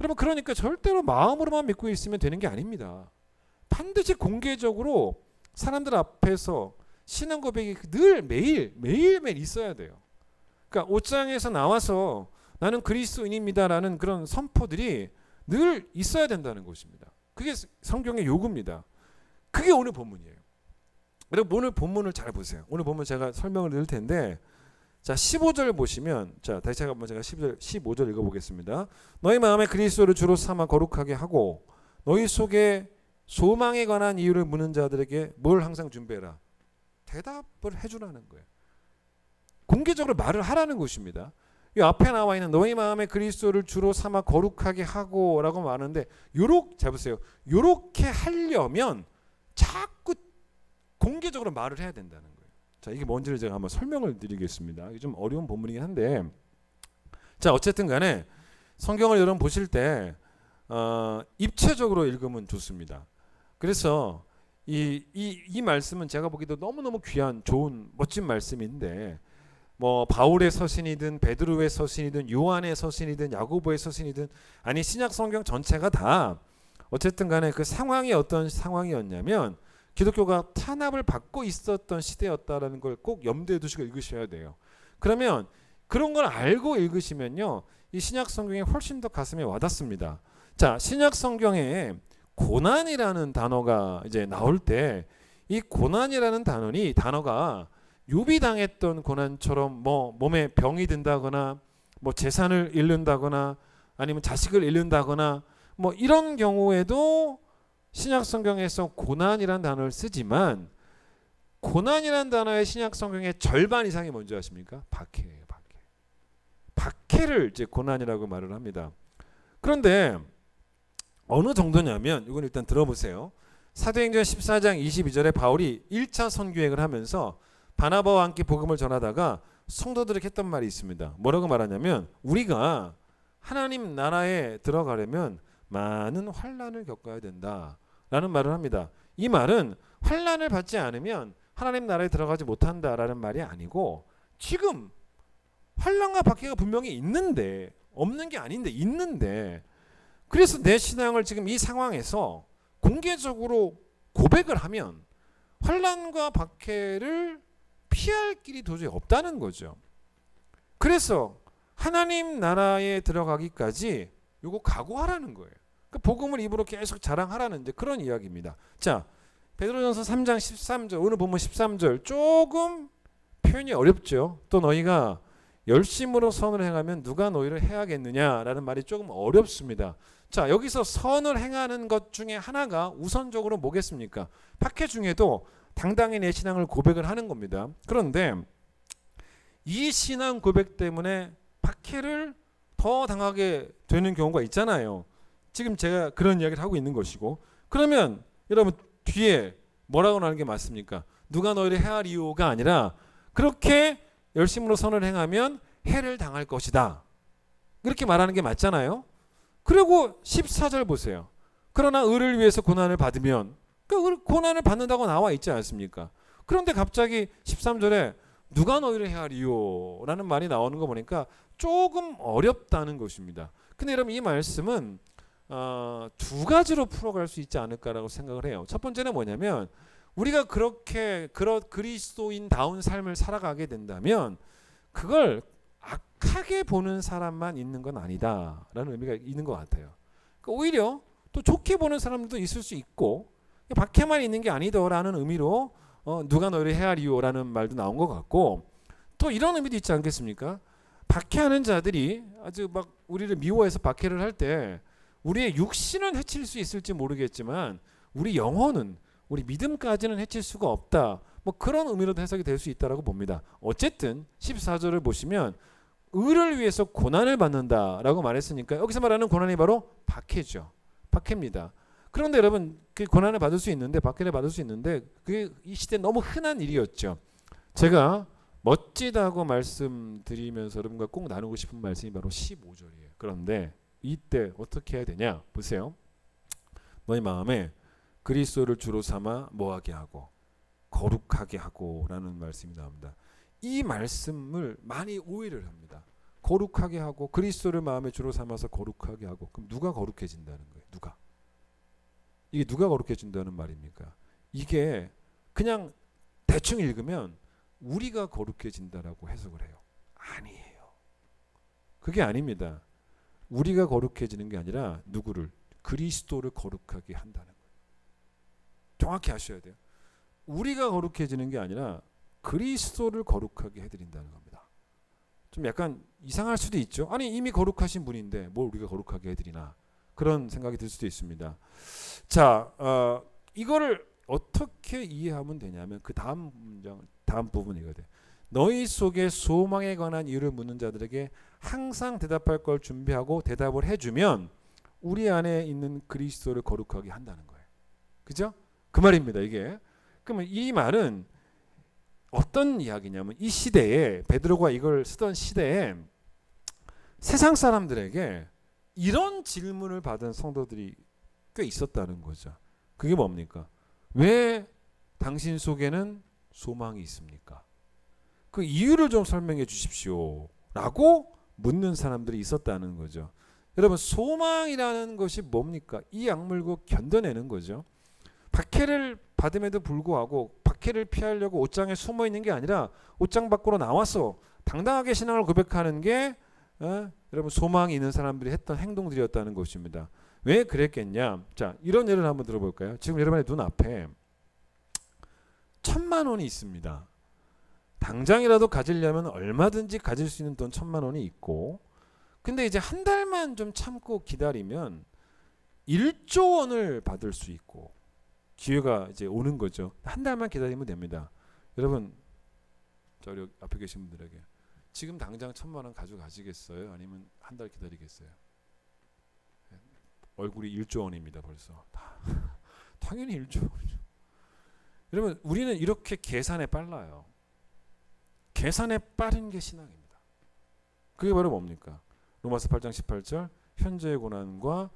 여러분 그러니까 절대로 마음으로만 믿고 있으면 되는 게 아닙니다. 반드시 공개적으로 사람들 앞에서 신앙 고백이 늘 매일매일 있어야 돼요. 그러니까 옷장에서 나와서 나는 그리스도인입니다라는 그런 선포들이 늘 있어야 된다는 것입니다. 그게 성경의 요구입니다. 그게 오늘 본문이에요. 여러분 오늘 본문을 잘 보세요. 오늘 본문 제가 설명을 드릴 텐데 자 15절 보시면 자 다시 한번 제가 15절 읽어보겠습니다. 너희 마음에 그리스도를 주로 삼아 거룩하게 하고 너희 속에 소망에 관한 이유를 묻는 자들에게 뭘 항상 준비해라. 대답을 해주라는 거예요. 공개적으로 말을 하라는 것입니다. 이 앞에 나와 있는 너희 마음에 그리스도를 주로 삼아 거룩하게 하고 라고 말하는데 잘 보세요. 요렇게 하려면 자꾸 공개적으로 말을 해야 된다는 거예요. 자 이게 뭔지를 제가 한번 설명을 드리겠습니다. 이게 좀 어려운 본문이긴 한데 자 어쨌든 간에 성경을 여러분 보실 때 입체적으로 읽으면 좋습니다. 그래서 이 말씀은 제가 보기도 너무너무 귀한 좋은 멋진 말씀인데 뭐 바울의 서신이든 베드로의 서신이든 요한의 서신이든 야고보의 서신이든 아니 신약 성경 전체가 다 어쨌든 간에 그 상황이 어떤 상황이었냐면 기독교가 탄압을 받고 있었던 시대였다라는 걸 꼭 염두에 두시고 읽으셔야 돼요. 그러면 그런 걸 알고 읽으시면요 이 신약 성경이 훨씬 더 가슴에 와닿습니다. 자 신약 성경에 고난이라는 단어가 이제 나올 때 이 고난이라는 단어가 욥이 당했던 고난처럼 뭐 몸에 병이 든다거나 뭐 재산을 잃는다거나 아니면 자식을 잃는다거나 뭐 이런 경우에도 신약 성경에서 고난이라는 단어를 쓰지만 고난이라는 단어의 신약 성경의 절반 이상이 뭔지 아십니까? 박해예요. 박해를 이제 고난이라고 말을 합니다. 그런데 어느 정도냐면 이건 일단 들어보세요. 사도행전 14장 22절에 바울이 1차 선교행을 하면서 바나바와 함께 복음을 전하다가 성도들에게 했던 말이 있습니다. 뭐라고 말하냐면 우리가 하나님 나라에 들어가려면 많은 환난을 겪어야 된다라는 말을 합니다. 이 말은 환난을 받지 않으면 하나님 나라에 들어가지 못한다라는 말이 아니고 지금 환난과 박해가 분명히 있는데 없는 게 아닌데 있는데 그래서 내 신앙을 지금 이 상황에서 공개적으로 고백을 하면 환난과 박해를 피할 길이 도저히 없다는 거죠. 그래서 하나님 나라에 들어가기까지 요거 각오하라는 거예요. 그러니까 복음을 입으로 계속 자랑하라는 이제 그런 이야기입니다. 자, 베드로전서 3장 13절 오늘 보면 13절 조금 표현이 어렵죠. 또 너희가 열심으로 선을 행하면 누가 너희를 해하겠느냐라는 말이 조금 어렵습니다. 자, 여기서 선을 행하는 것 중에 하나가 우선적으로 뭐겠습니까? 박해 중에도 당당히 내 신앙을 고백을 하는 겁니다. 그런데 이 신앙 고백 때문에 박해를 더 당하게 되는 경우가 있잖아요. 지금 제가 그런 이야기를 하고 있는 것이고 그러면 여러분 뒤에 뭐라고 나오는 게 맞습니까? 누가 너희를 해하리오가 아니라 그렇게 열심으로 선을 행하면 해를 당할 것이다. 그렇게 말하는 게 맞잖아요. 그리고 14절 보세요. 그러나 의를 위해서 고난을 받으면 그 고난을 받는다고 나와 있지 않습니까? 그런데 갑자기 13절에 누가 너희를 해하리요 라는 말이 나오는 거 보니까 조금 어렵다는 것입니다. 근데 여러분 이 말씀은 두 가지로 풀어갈 수 있지 않을까라고 생각을 해요. 첫 번째는 뭐냐면 우리가 그렇게 그리스도인다운 삶을 살아가게 된다면 그걸 악하게 보는 사람만 있는 건 아니다라는 의미가 있는 것 같아요. 그러니까 오히려 또 좋게 보는 사람들도 있을 수 있고 박해만 있는 게 아니더라는 의미로 누가 너희를 헤아리오라는 말도 나온 것 같고 또 이런 의미도 있지 않겠습니까? 박해하는 자들이 아주 막 우리를 미워해서 박해를 할 때 우리의 육신은 해칠 수 있을지 모르겠지만 우리 영혼은 우리 믿음까지는 해칠 수가 없다. 뭐 그런 의미로도 해석이 될 수 있다라고 봅니다. 어쨌든 14절을 보시면 의를 위해서 고난을 받는다라고 말했으니까 여기서 말하는 고난이 바로 박해죠. 박해입니다. 그런데 여러분 그 고난을 받을 수 있는데 박해를 받을 수 있는데 그게 이 시대에 너무 흔한 일이었죠. 제가 멋지다고 말씀드리면서 여러분과 꼭 나누고 싶은 말씀이 바로 15절이에요. 그런데 이때 어떻게 해야 되냐 보세요. 너희 마음에 그리스도를 주로 삼아 뭐하게 하고 거룩하게 하고 라는 말씀이 나옵니다. 이 말씀을 많이 오해를 합니다. 거룩하게 하고 그리스도를 마음의 주로 삼아서 거룩하게 하고, 그럼 누가 거룩해진다는 거예요? 누가? 이게 누가 거룩해진다는 말입니까? 이게 그냥 대충 읽으면 우리가 거룩해진다라고 해석을 해요. 아니에요. 그게 아닙니다. 우리가 거룩해지는 게 아니라 누구를? 그리스도를 거룩하게 한다는 거예요. 정확히 아셔야 돼요. 우리가 거룩해지는 게 아니라 그리스도를 거룩하게 해드린다는 겁니다. 좀 약간 이상할 수도 있죠. 아니 이미 거룩하신 분인데 뭘 우리가 거룩하게 해드리나, 그런 생각이 들 수도 있습니다. 자, 이거를 어떻게 이해하면 되냐면 그 다음 문장, 다음 부분이거든. 너희 속에 소망에 관한 이유를 묻는 자들에게 항상 대답할 걸 준비하고 대답을 해주면 우리 안에 있는 그리스도를 거룩하게 한다는 거예요. 그죠? 그 말입니다. 이게. 그러면 이 말은 어떤 이야기냐면, 이 시대에, 베드로가 이걸 쓰던 시대에 세상 사람들에게 이런 질문을 받은 성도들이 꽤 있었다는 거죠. 그게 뭡니까? 왜 당신 속에는 소망이 있습니까? 그 이유를 좀 설명해 주십시오 라고 묻는 사람들이 있었다는 거죠. 여러분, 소망이라는 것이 뭡니까? 이 악물고 견뎌내는 거죠. 박해를 받음에도 불구하고 박해를 피하려고 옷장에 숨어 있는 게 아니라 옷장 밖으로 나와서 당당하게 신앙을 고백하는 게 여러분 소망이 있는 사람들이 했던 행동들이었다는 것입니다. 왜 그랬겠냐? 자, 이런 예를 한번 들어볼까요? 지금 여러분의 눈앞에 1,000만 원이 있습니다. 당장이라도 가지려면 얼마든지 가질 수 있는 돈 1,000만 원이 있고, 근데 이제 한 달만 좀 참고 기다리면 1조 원을 받을 수 있고 기회가 이제 오는 거죠. 한 달만 기다리면 됩니다. 여러분, 저기 앞에 계신 분들에게 지금 당장 1,000만 원 가져가시겠어요? 아니면 한 달 기다리겠어요? 얼굴이 1조 원입니다. 벌써. 당연히 1조 원이죠. 여러분, 우리는 이렇게 계산에 빨라요. 계산에 빠른 게 신앙입니다. 그게 바로 뭡니까? 로마서 8장 18절, 현재의 고난과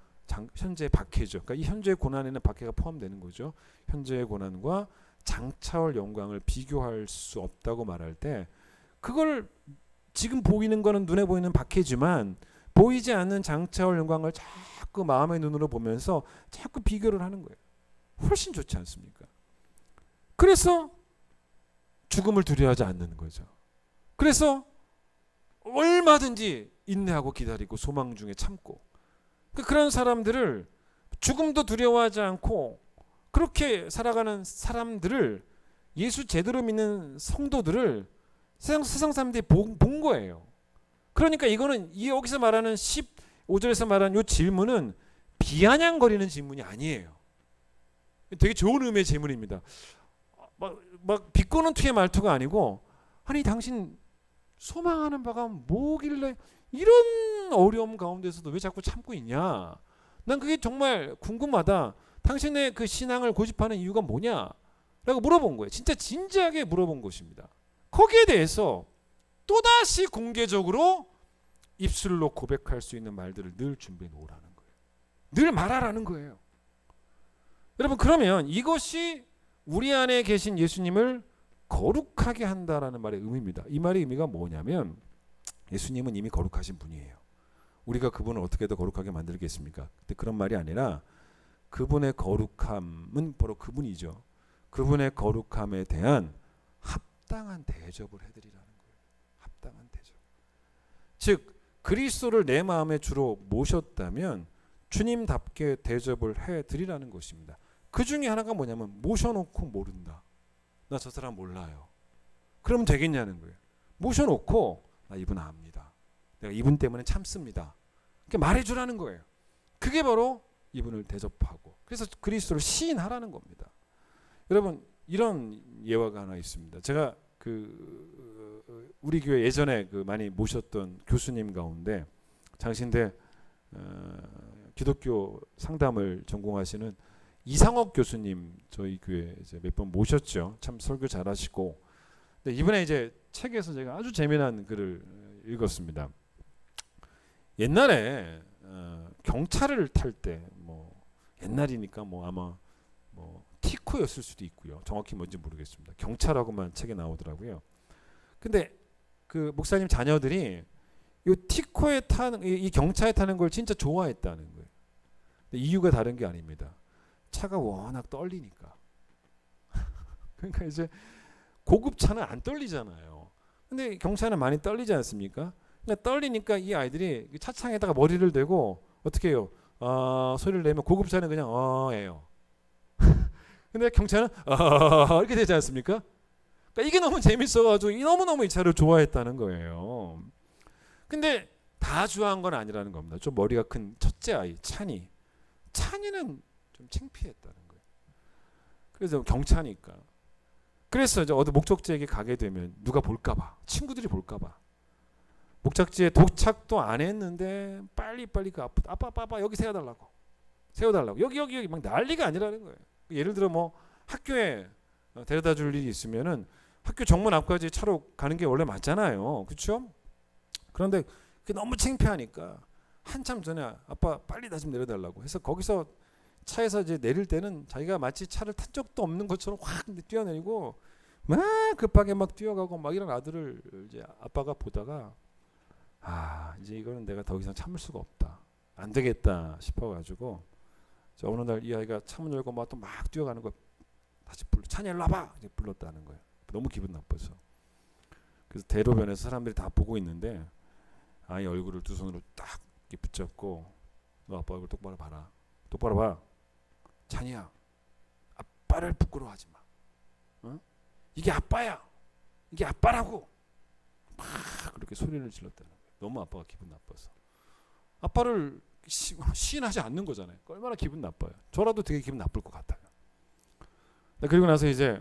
현재의 박해죠. 그러니까 이 현재의 고난에는 박해가 포함되는 거죠. 현재의 고난과 장차올 영광을 비교할 수 없다고 말할 때, 그걸 지금 보이는 거는 눈에 보이는 박해지만 보이지 않는 장차올 영광을 자꾸 마음의 눈으로 보면서 자꾸 비교를 하는 거예요. 훨씬 좋지 않습니까? 그래서 죽음을 두려워하지 않는 거죠. 그래서 얼마든지 인내하고 기다리고 소망 중에 참고, 그런 사람들을, 죽음도 두려워하지 않고 그렇게 살아가는 사람들을, 예수 제대로 믿는 성도들을 세상 사람들이 본 거예요. 그러니까 이거는 여기서 말하는 15절에서 말하는 이 질문은 비아냥거리는 질문이 아니에요. 되게 좋은 의미의 질문입니다. 막 비꼬는 투의 말투가 아니고, 아니 당신 소망하는 바가 뭐길래 이런 어려움 가운데서도 왜 자꾸 참고 있냐? 난 그게 정말 궁금하다. 당신의 그 신앙을 고집하는 이유가 뭐냐? 라고 물어본 거예요. 진짜 진지하게 물어본 것입니다. 거기에 대해서 또다시 공개적으로 입술로 고백할 수 있는 말들을 늘 준비해 놓으라는 거예요. 늘 말하라는 거예요. 여러분, 그러면 이것이 우리 안에 계신 예수님을 거룩하게 한다라는 말의 의미입니다. 이 말의 의미가 뭐냐면, 예수님은 이미 거룩하신 분이에요. 우리가 그분을 어떻게 더 거룩하게 만들겠습니까? 근데 그런 말이 아니라 그분의 거룩함은 바로 그분이죠. 그분의 거룩함에 대한 합당한 대접을 해드리라는 거예요. 합당한 대접. 즉 그리스도를 내 마음의 주로 모셨다면 주님답게 대접을 해드리라는 것입니다. 그 중에 하나가 뭐냐면, 모셔놓고 모른다. 나 저 사람 몰라요. 그러면 되겠냐는 거예요. 모셔놓고 나 이분 압니다. 내가 이분 때문에 참습니다. 그렇게 말해주라는 거예요. 그게 바로 이분을 대접하고, 그래서 그리스도를 시인하라는 겁니다. 여러분, 이런 예화가 하나 있습니다. 제가 우리 교회 예전에 많이 모셨던 교수님 가운데 장신대 기독교 상담을 전공하시는 이상옥 교수님, 저희 교회 이제 몇 번 모셨죠. 참 설교 잘하시고. 근데 이번에 이제 책에서 제가 아주 재미난 글을 읽었습니다. 옛날에 경차를 탈 때, 옛날이니까 아마 티코였을 수도 있고요. 정확히 뭔지 모르겠습니다. 경차라고만 책에 나오더라고요. 근데 그 목사님 자녀들이 이 티코에 타는 이 경차에 타는 걸 진짜 좋아했다는 거예요. 근데 이유가 다른 게 아닙니다. 차가 워낙 떨리니까. 그러니까 이제 고급 차는 안 떨리잖아요. 근데 경차는 많이 떨리지 않습니까? 그러니까 떨리니까 이 아이들이 차창에다가 머리를 대고 어떻게 해요? 소리를 내면 고급 차는 그냥 예요. 근데 경차는 이렇게 되지 않습니까? 그러니까 이게 너무 재밌어가지고 너무너무 이 차를 좋아했다는 거예요. 근데 다 좋아한 건 아니라는 겁니다. 좀 머리가 큰 첫째 아이 찬이는 좀 창피했다는 거예요. 그래서 경차니까. 그래서 이제 어디 목적지에 가게 되면 누가 볼까봐, 친구들이 볼까봐. 목적지에 도착도 안 했는데 빨리빨리 그 아빠 여기 세워달라고 여기 막 난리가 아니라는 거예요. 예를 들어 뭐 학교에 데려다 줄 일이 있으면은 학교 정문 앞까지 차로 가는 게 원래 맞잖아요. 그렇죠? 그런데 그게 너무 창피하니까 한참 전에 아빠 빨리 나 좀 내려달라고 해서 거기서 차에서 이제 내릴 때는 자기가 마치 차를 탄 적도 없는 것처럼 확 뛰어내리고 막 급하게 막 뛰어가고 막 이런 아들을 이제 아빠가 보다가 이제 이거는 내가 더 이상 참을 수가 없다. 안 되겠다 싶어가지고 어느 날 이 아이가 차문 열고 막 또 막 뛰어가는 거 다시 찬이 일로 와봐 이제 불렀다는 거예요. 너무 기분 나빠서. 그래서 대로변에서 사람들이 다 보고 있는데 아이 얼굴을 두 손으로 딱 이렇게 붙잡고 너 아빠 얼굴 똑바로 봐라. 똑바로 봐. 찬이야. 아빠를 부끄러워하지 마. 어? 이게 아빠야. 이게 아빠라고. 막 그렇게 소리를 질렀다는 거예요. 너무 아빠가 기분 나빠서. 아빠를 시인하지 않는 거잖아요. 얼마나 기분 나빠요. 저라도 되게 기분 나쁠 것 같아요. 그리고 나서 이제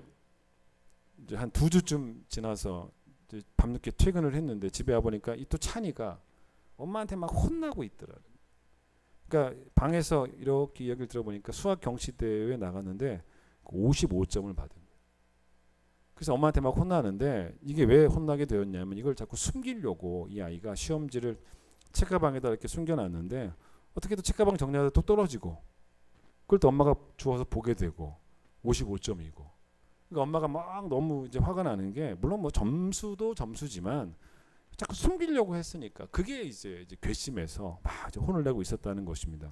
한 2주쯤 지나서 이제 밤늦게 퇴근을 했는데 집에 와보니까 이 또 찬이가 엄마한테 막 혼나고 있더라고요. 그러니까 방에서 이렇게 이야기를 들어보니까 수학 경시대회에 나갔는데 55점을 받은 거예요. 그래서 엄마한테 막 혼나는데 이게 왜 혼나게 되었냐면 이걸 자꾸 숨기려고 이 아이가 시험지를 책가방에다 이렇게 숨겨놨는데 어떻게든 책가방 정리하다 또 떨어지고 그걸 또 엄마가 주워서 보게 되고 55점이고 그러니까 엄마가 막 너무 이제 화가 나는 게 물론 뭐 점수도 점수지만 자꾸 숨기려고 했으니까 그게 이제 괘씸해서 막 이제 혼을 내고 있었다는 것입니다.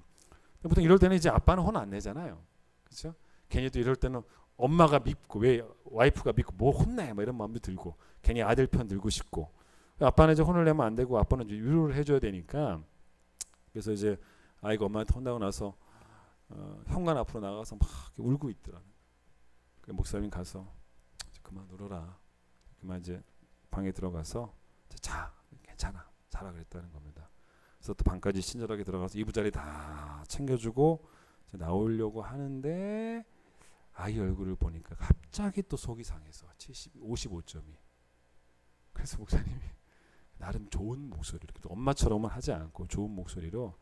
보통 이럴 때는 이제 아빠는 혼 안 내잖아요. 그렇죠? 괜히 또 이럴 때는 엄마가 밉고 왜 와이프가 밉고 뭐 혼내 뭐 이런 마음도 들고 괜히 아들 편 들고 싶고 아빠는 이제 혼을 내면 안 되고 아빠는 이제 위로를 해줘야 되니까 그래서 이제 아이가 엄마한테 혼나고 나서 현관 앞으로 나가서 막 울고 있더라고요. 목사님 가서 그만 울어라. 그만 이제 방에 들어가서 자 괜찮아 자라 그랬다는 겁니다. 그래서 또 방까지 친절하게 들어가서 이부자리 다 챙겨주고 나오려고 하는데 아이 얼굴을 보니까 갑자기 또 속이 상해서 55점이. 그래서 목사님이 나름 좋은 목소리로 엄마처럼은 하지 않고 좋은 목소리로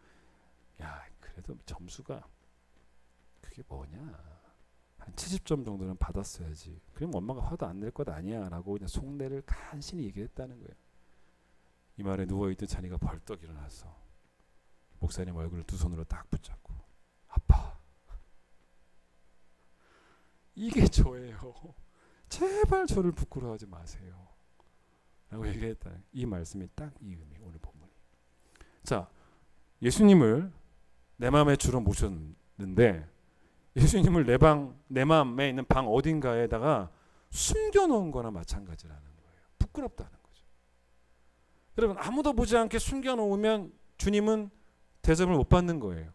야 그래도 점수가 그게 뭐냐 한 70점 정도는 받았어야지. 그럼 엄마가 화도 안 낼 것 아니야 라고 그냥 속내를 간신히 얘기했다는 거예요. 이 말에 누워있던 찬이가 벌떡 일어나서 목사님 얼굴을 두 손으로 딱 붙잡고 아빠 이게 저예요. 제발 저를 부끄러워하지 마세요 라고 얘기했다. 이 말씀이 딱 이 의미 오늘 본문이. 자 예수님을 내 마음에 주로 모셨는데 예수님을 내 마음에 있는 방 어딘가에다가 숨겨놓은 거나 마찬가지라는 거예요. 부끄럽다는 거죠. 여러분 아무도 보지 않게 숨겨놓으면 주님은 대접을 못 받는 거예요.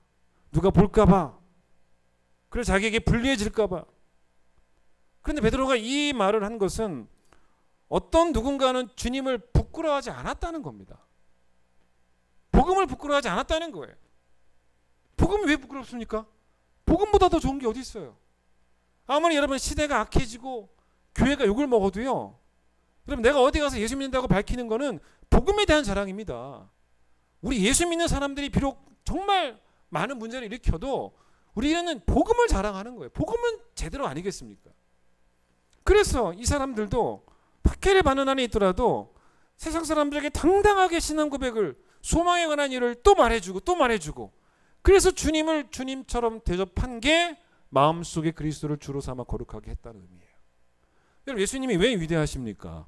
누가 볼까봐. 그래서 자기에게 불리해질까봐. 그런데 베드로가 이 말을 한 것은 어떤 누군가는 주님을 부끄러워하지 않았다는 겁니다. 복음을 부끄러워하지 않았다는 거예요. 복음이 왜 부끄럽습니까? 복음보다 더 좋은 게 어디 있어요? 아무리 여러분 시대가 악해지고 교회가 욕을 먹어도요. 여러분 내가 어디 가서 예수 믿는다고 밝히는 거는 복음에 대한 자랑입니다. 우리 예수 믿는 사람들이 비록 정말 많은 문제를 일으켜도 우리는 복음을 자랑하는 거예요. 복음은 제대로 아니겠습니까? 그래서 이 사람들도 박해를 받는 한이 있더라도 세상 사람들에게 당당하게 신앙 고백을 소망에 관한 일을 또 말해주고 그래서 주님을 주님처럼 대접한 게 마음속에 그리스도를 주로 삼아 거룩하게 했다는 의미예요. 여러분 예수님이 왜 위대하십니까?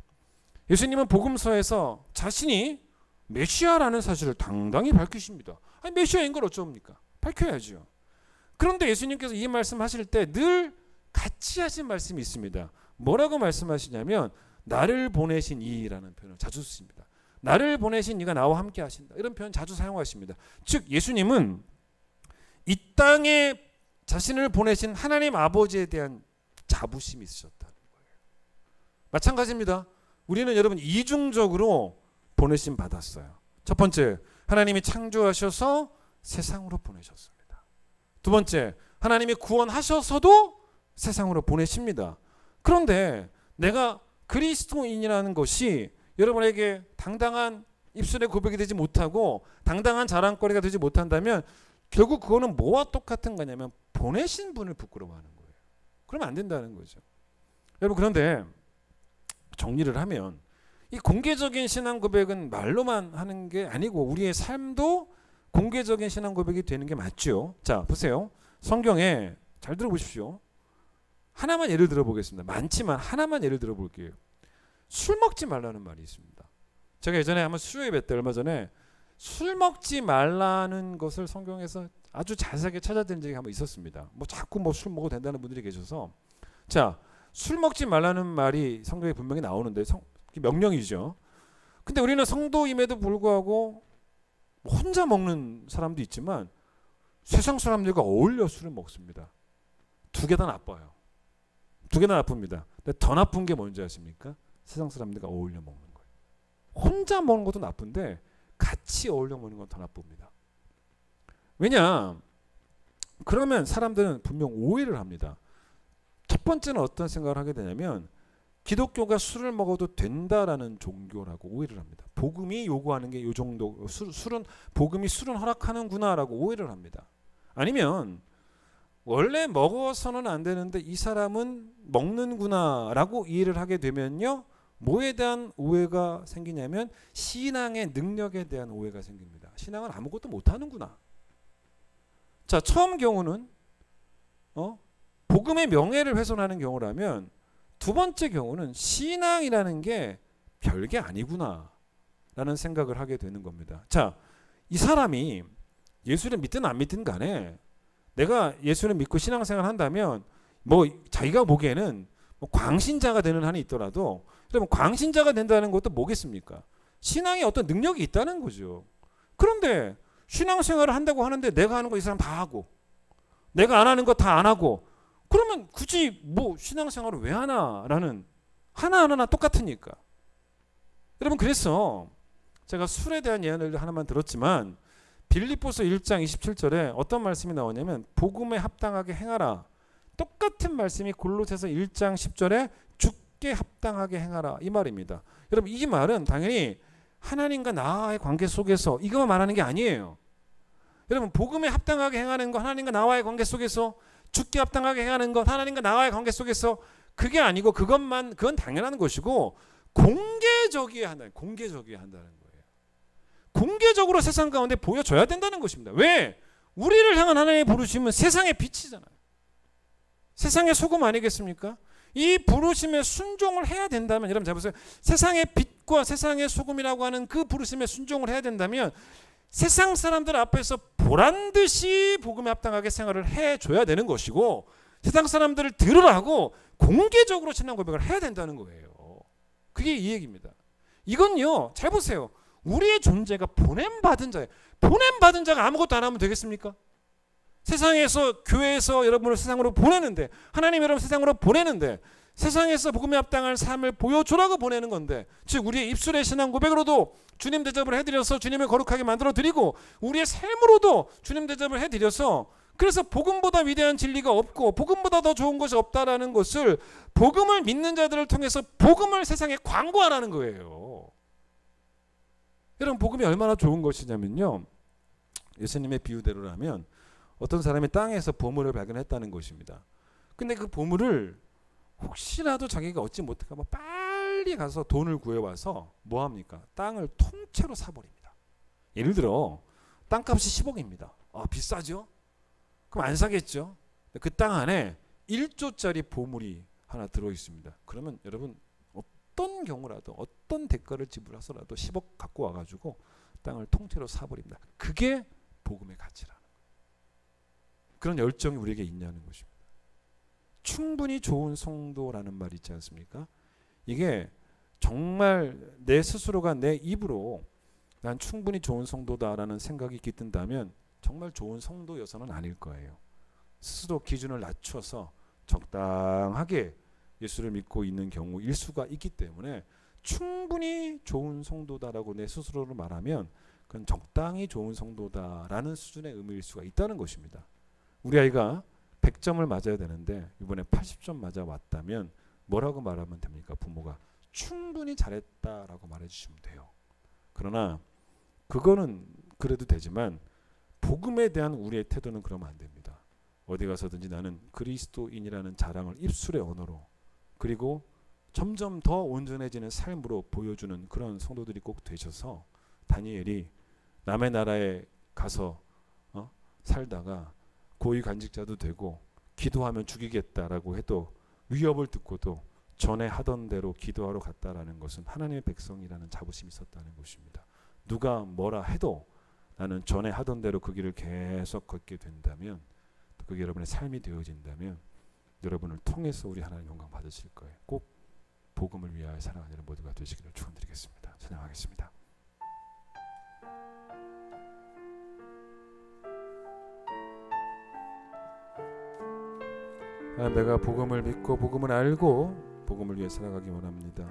예수님은 복음서에서 자신이 메시아라는 사실을 당당히 밝히십니다. 아니, 메시아인 걸 어쩝니까? 밝혀야죠. 그런데 예수님께서 이 말씀하실 때 늘 같이 하신 말씀이 있습니다. 뭐라고 말씀하시냐면 나를 보내신 이라는 표현을 자주 쓰십니다. 나를 보내신 이가 나와 함께 하신다. 이런 표현 자주 사용하십니다. 즉 예수님은 이 땅에 자신을 보내신 하나님 아버지에 대한 자부심이 있으셨다는 거예요. 마찬가지입니다. 우리는 여러분 이중적으로 보내심 받았어요. 첫 번째, 하나님이 창조하셔서 세상으로 보내셨습니다. 두 번째, 하나님이 구원하셔서도 세상으로 보내십니다. 그런데 내가 그리스도인이라는 것이 여러분에게 당당한 입술의 고백이 되지 못하고 당당한 자랑거리가 되지 못한다면 결국 그거는 뭐와 똑같은 거냐면 보내신 분을 부끄러워하는 거예요. 그러면 안 된다는 거죠. 여러분, 그런데 정리를 하면 이 공개적인 신앙 고백은 말로만 하는 게 아니고 우리의 삶도 공개적인 신앙 고백이 되는 게 맞죠. 자, 보세요. 성경에 잘 들어보십시오. 하나만 예를 들어보겠습니다. 많지만 하나만 예를 들어볼게요. 술 먹지 말라는 말이 있습니다. 제가 예전에 한번 수요예배 때 얼마 전에 술 먹지 말라는 것을 성경에서 아주 자세하게 찾아드린 적이 한번 있었습니다. 뭐 자꾸 뭐 술 먹어도 된다는 분들이 계셔서, 자, 술 먹지 말라는 말이 성경에 분명히 나오는데 명령이죠. 근데 우리는 성도임에도 불구하고 혼자 먹는 사람도 있지만 세상 사람들과 어울려 술을 먹습니다. 두 개 다 나빠요. 두 개 다 나쁩니다. 근데 더 나쁜 게 뭔지 아십니까? 세상 사람들과 어울려 먹는 거예요. 혼자 먹는 것도 나쁜데 같이 어울려 먹는 건 더 나쁩니다. 왜냐? 그러면 사람들은 분명 오해를 합니다. 첫 번째는 어떤 생각을 하게 되냐면 기독교가 술을 먹어도 된다라는 종교라고 오해를 합니다. 복음이 요구하는 게 이 정도, 복음이 술은 허락하는구나라고 오해를 합니다. 아니면 원래 먹어서는 안 되는데 이 사람은 먹는구나라고 이해를 하게 되면요, 뭐에 대한 오해가 생기냐면 신앙의 능력에 대한 오해가 생깁니다. 신앙은 아무것도 못하는구나. 자, 처음 경우는 복음의 명예를 훼손하는 경우라면, 두 번째 경우는 신앙이라는 게 별게 아니구나 라는 생각을 하게 되는 겁니다. 자, 이 사람이 예수를 믿든 안 믿든 간에 내가 예수를 믿고 신앙생활을 한다면 뭐 자기가 보기에는 뭐 광신자가 되는 한이 있더라도, 여러분 광신자가 된다는 것도 뭐겠습니까? 신앙에 어떤 능력이 있다는 거죠. 그런데 신앙생활을 한다고 하는데 내가 하는 거 이 사람 다 하고 내가 안 하는 거 다 안 하고, 그러면 굳이 뭐 신앙생활을 왜 하나라는, 하나하나 똑같으니까. 여러분, 그래서 제가 술에 대한 예언을 하나만 들었지만 빌립보서 1장 27절에 어떤 말씀이 나오냐면 복음에 합당하게 행하라. 똑같은 말씀이 골로새서 1장 10절에 죽게 합당하게 행하라, 이 말입니다. 여러분, 이 말은 당연히 하나님과 나와의 관계 속에서 이것만 말하는 게 아니에요. 여러분, 복음에 합당하게 행하는 것, 하나님과 나와의 관계 속에서, 죽게 합당하게 행하는 것, 하나님과 나와의 관계 속에서, 그게 아니고 그건 당연한 것이고 공개적이어야 한다는 거예요. 공개적으로 세상 가운데 보여줘야 된다는 것입니다. 왜? 우리를 향한 하나님의 부르심은 세상의 빛이잖아요. 세상의 소금 아니겠습니까? 이 부르심에 순종을 해야 된다면, 여러분 잘 보세요. 세상의 빛과 세상의 소금이라고 하는 그 부르심에 순종을 해야 된다면 세상 사람들 앞에서 보란듯이 복음에 합당하게 생활을 해줘야 되는 것이고, 세상 사람들을 들으라고 공개적으로 신앙 고백을 해야 된다는 거예요. 그게 이 얘기입니다. 이건요, 잘 보세요. 우리의 존재가 보냄받은 자예요. 보냄받은 자가 아무것도 안 하면 되겠습니까? 세상에서, 교회에서 여러분을 세상으로 보내는데, 하나님 여러분 세상으로 보내는데, 세상에서 복음에 합당한 삶을 보여주라고 보내는 건데, 즉 우리의 입술의 신앙 고백으로도 주님 대접을 해드려서 주님을 거룩하게 만들어 드리고, 우리의 삶으로도 주님 대접을 해드려서, 그래서 복음보다 위대한 진리가 없고 복음보다 더 좋은 것이 없다라는 것을 복음을 믿는 자들을 통해서 복음을 세상에 광고하라는 거예요. 여러분, 복음이 얼마나 좋은 것이냐면요, 예수님의 비유대로라면 어떤 사람이 땅에서 보물을 발견했다는 것입니다. 근데 그 보물을 혹시라도 자기가 얻지 못할까 봐 빨리 가서 돈을 구해와서 뭐합니까? 땅을 통째로 사버립니다. 예를 들어 땅값이 10억입니다. 비싸죠? 그럼 안 사겠죠? 그 땅 안에 1조짜리 보물이 하나 들어있습니다. 그러면 여러분 어떤 경우라도 어떤 대가를 지불해서라도 10억 갖고 와가지고 땅을 통째로 사버립니다. 그게 복음의 가치라는 거예요. 그런 열정이 우리에게 있냐는 것입니다. 충분히 좋은 성도라는 말 있지 않습니까? 이게 정말 내 스스로가 내 입으로 난 충분히 좋은 성도다라는 생각이 깃든다면 정말 좋은 성도여서는 아닐 거예요. 스스로 기준을 낮춰서 적당하게 예수를 믿고 있는 경우일 수가 있기 때문에 충분히 좋은 성도다라고 내 스스로를 말하면 그건 적당히 좋은 성도다라는 수준의 의미일 수가 있다는 것입니다. 우리 아이가 100점을 맞아야 되는데 이번에 80점 맞아 왔다면 뭐라고 말하면 됩니까? 부모가 충분히 잘했다라고 말해주시면 돼요. 그러나 그거는 그래도 되지만 복음에 대한 우리의 태도는 그러면 안 됩니다. 어디 가서든지 나는 그리스도인이라는 자랑을 입술의 언어로 그리고 점점 더 온전해지는 삶으로 보여주는 그런 성도들이 꼭 되셔서 다니엘이 남의 나라에 가서 살다가 고위 관직자도 되고 기도하면 죽이겠다라고 해도 위협을 듣고도 전에 하던 대로 기도하러 갔다라는 것은 하나님의 백성이라는 자부심이 있었다는 것입니다. 누가 뭐라 해도 나는 전에 하던 대로 그 길을 계속 걷게 된다면 그게 여러분의 삶이 되어진다면 여러분을 통해서 우리 하나님 영광 받으실 거예요. 꼭 복음을 위하여 살아가는 모두가 되시기를 축원드리겠습니다. 찬양하겠습니다. 내가 복음을 믿고 복음을 알고 복음을 위해 살아가기 원합니다.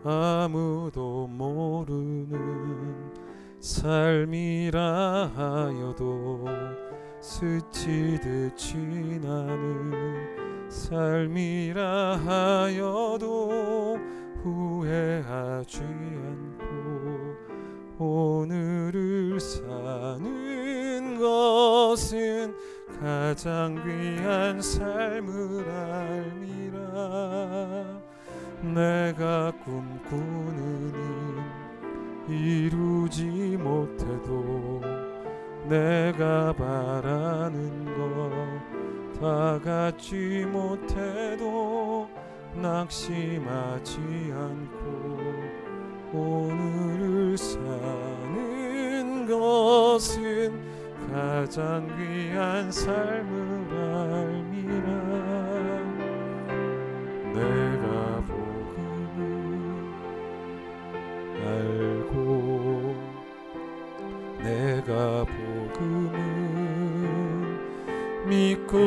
아무도 모르는 삶이라 하여도 스치듯 지나는 삶이라 하여도 후회하지 않고 오늘을 사는 것은 가장 귀한 삶을 알미라. 내가 꿈꾸는 일 이루지 못해도 내가 바라는 것 다 갖지 못해도 낙심하지 않고 오늘을 사는 것은 가장 귀한 삶을 알미라. 내가 복음을 알고 내가 복음을 믿고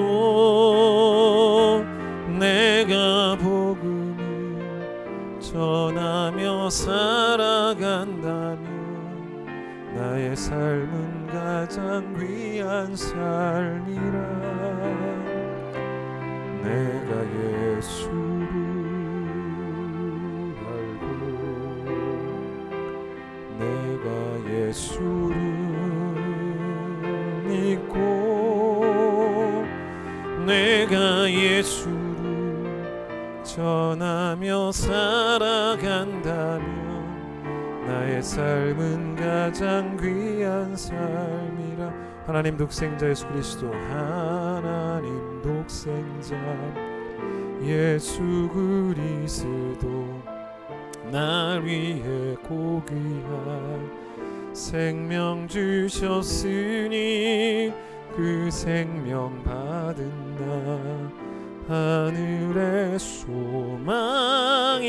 내가 복음을 전하며 살아간다면 나의 삶은 가장 귀한 삶이라. 내가 예수를 알고 내가 예수를 믿고 내가 예수를 전하며 살아간다면 나의 삶은 가장 귀한 삶이라. 하나님 독생자 예수 그리스도 하나님 독생자 예수 그리스도 날 위해 고귀한 생명 주셨으니 그 생명 받은 나 하늘의 소망인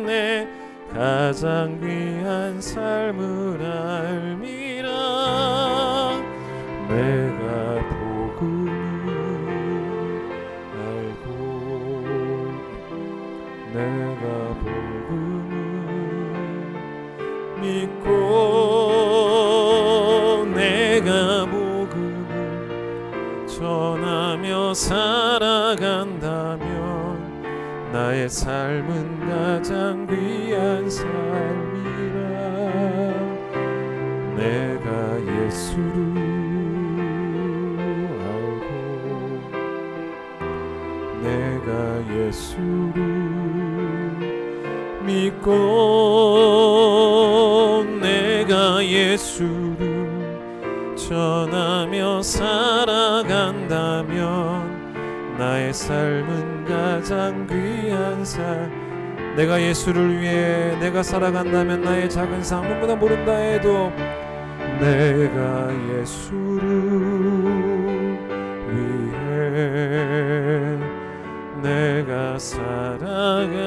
내 가장 귀한 삶을 알미라. 내가 복음을 알고 내가 복음을 믿고 내가 복음을 전하며 살아간다면 나의 삶은 가장 귀한 삶이라. 내가 예수를 알고 내가 예수를 믿고 내가 예수를 전하며 살아간다면 나의 삶은 가장 귀한 삶. 내가 예수를 위해 내가 살아간다면 나의 작은 삶 아무나 모른다 해도 내가 예수를 위해 내가 살아간다면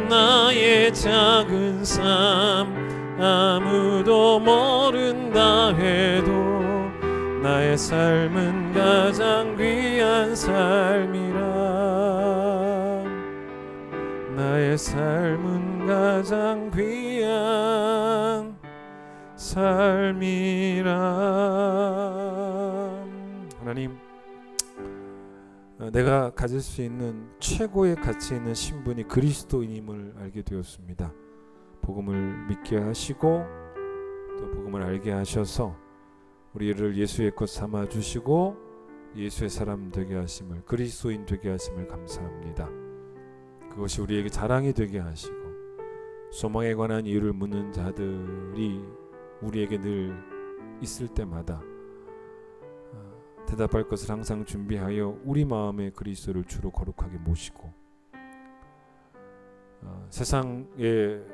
나의 작은 삶 아무도 모른다 해도 나의 삶은 가장 귀한 삶이라. 나의 삶은 가장 귀한 삶이라. 하나님, 내가 가질 수 있는 최고의 가치 있는 신분이 그리스도인임을 알게 되었습니다. 복음을 믿게 하시고 또 복음을 알게 하셔서 우리를 예수의 것 삼아 주시고 예수의 사람 되게 하심을, 그리스도인 되게 하심을 감사합니다. 그것이 우리에게 자랑이 되게 하시고 소망에 관한 이유를 묻는 자들이 우리에게 늘 있을 때마다 대답할 것을 항상 준비하여 우리 마음에 그리스도를 주로 거룩하게 모시고 세상에서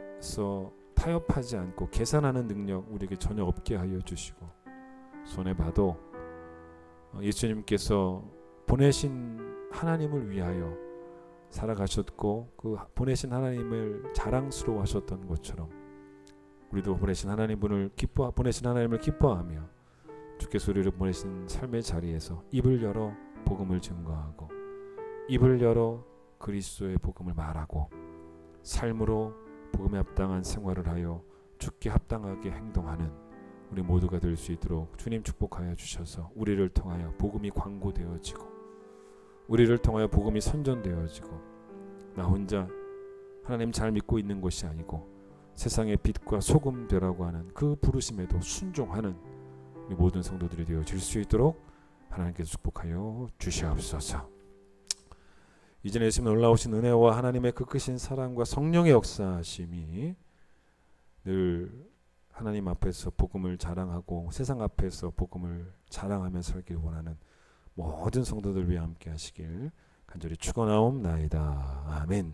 타협하지 않고 계산하는 능력 우리에게 전혀 없게 하여 주시고, 손해봐도 예수님께서 보내신 하나님을 위하여 살아가셨고 그 보내신 하나님을 자랑스러워하셨던 것처럼 우리도 보내신 하나님을 기뻐하며 주께서 우리를 보내신 삶의 자리에서 입을 열어 복음을 증거하고 입을 열어 그리스도의 복음을 말하고 삶으로 복음에 합당한 생활을 하여 주께 합당하게 행동하는 우리 모두가 될 수 있도록 주님 축복하여 주셔서 우리를 통하여 복음이 광고되어지고 우리를 통하여 복음이 선전되어지고 나 혼자 하나님 잘 믿고 있는 것이 아니고 세상의 빛과 소금 되라고 하는 그 부르심에도 순종하는 우리 모든 성도들이 되어질 수 있도록 하나님께서 축복하여 주시옵소서. 이전에 예수님 놀라우신 은혜와 하나님의 그 크신 사랑과 성령의 역사하심이 늘 하나님 앞에서 복음을 자랑하고 세상 앞에서 복음을 자랑하며 살기를 원하는 모든 성도들 위해 함께 하시길 간절히 축원하옵나이다. 아멘.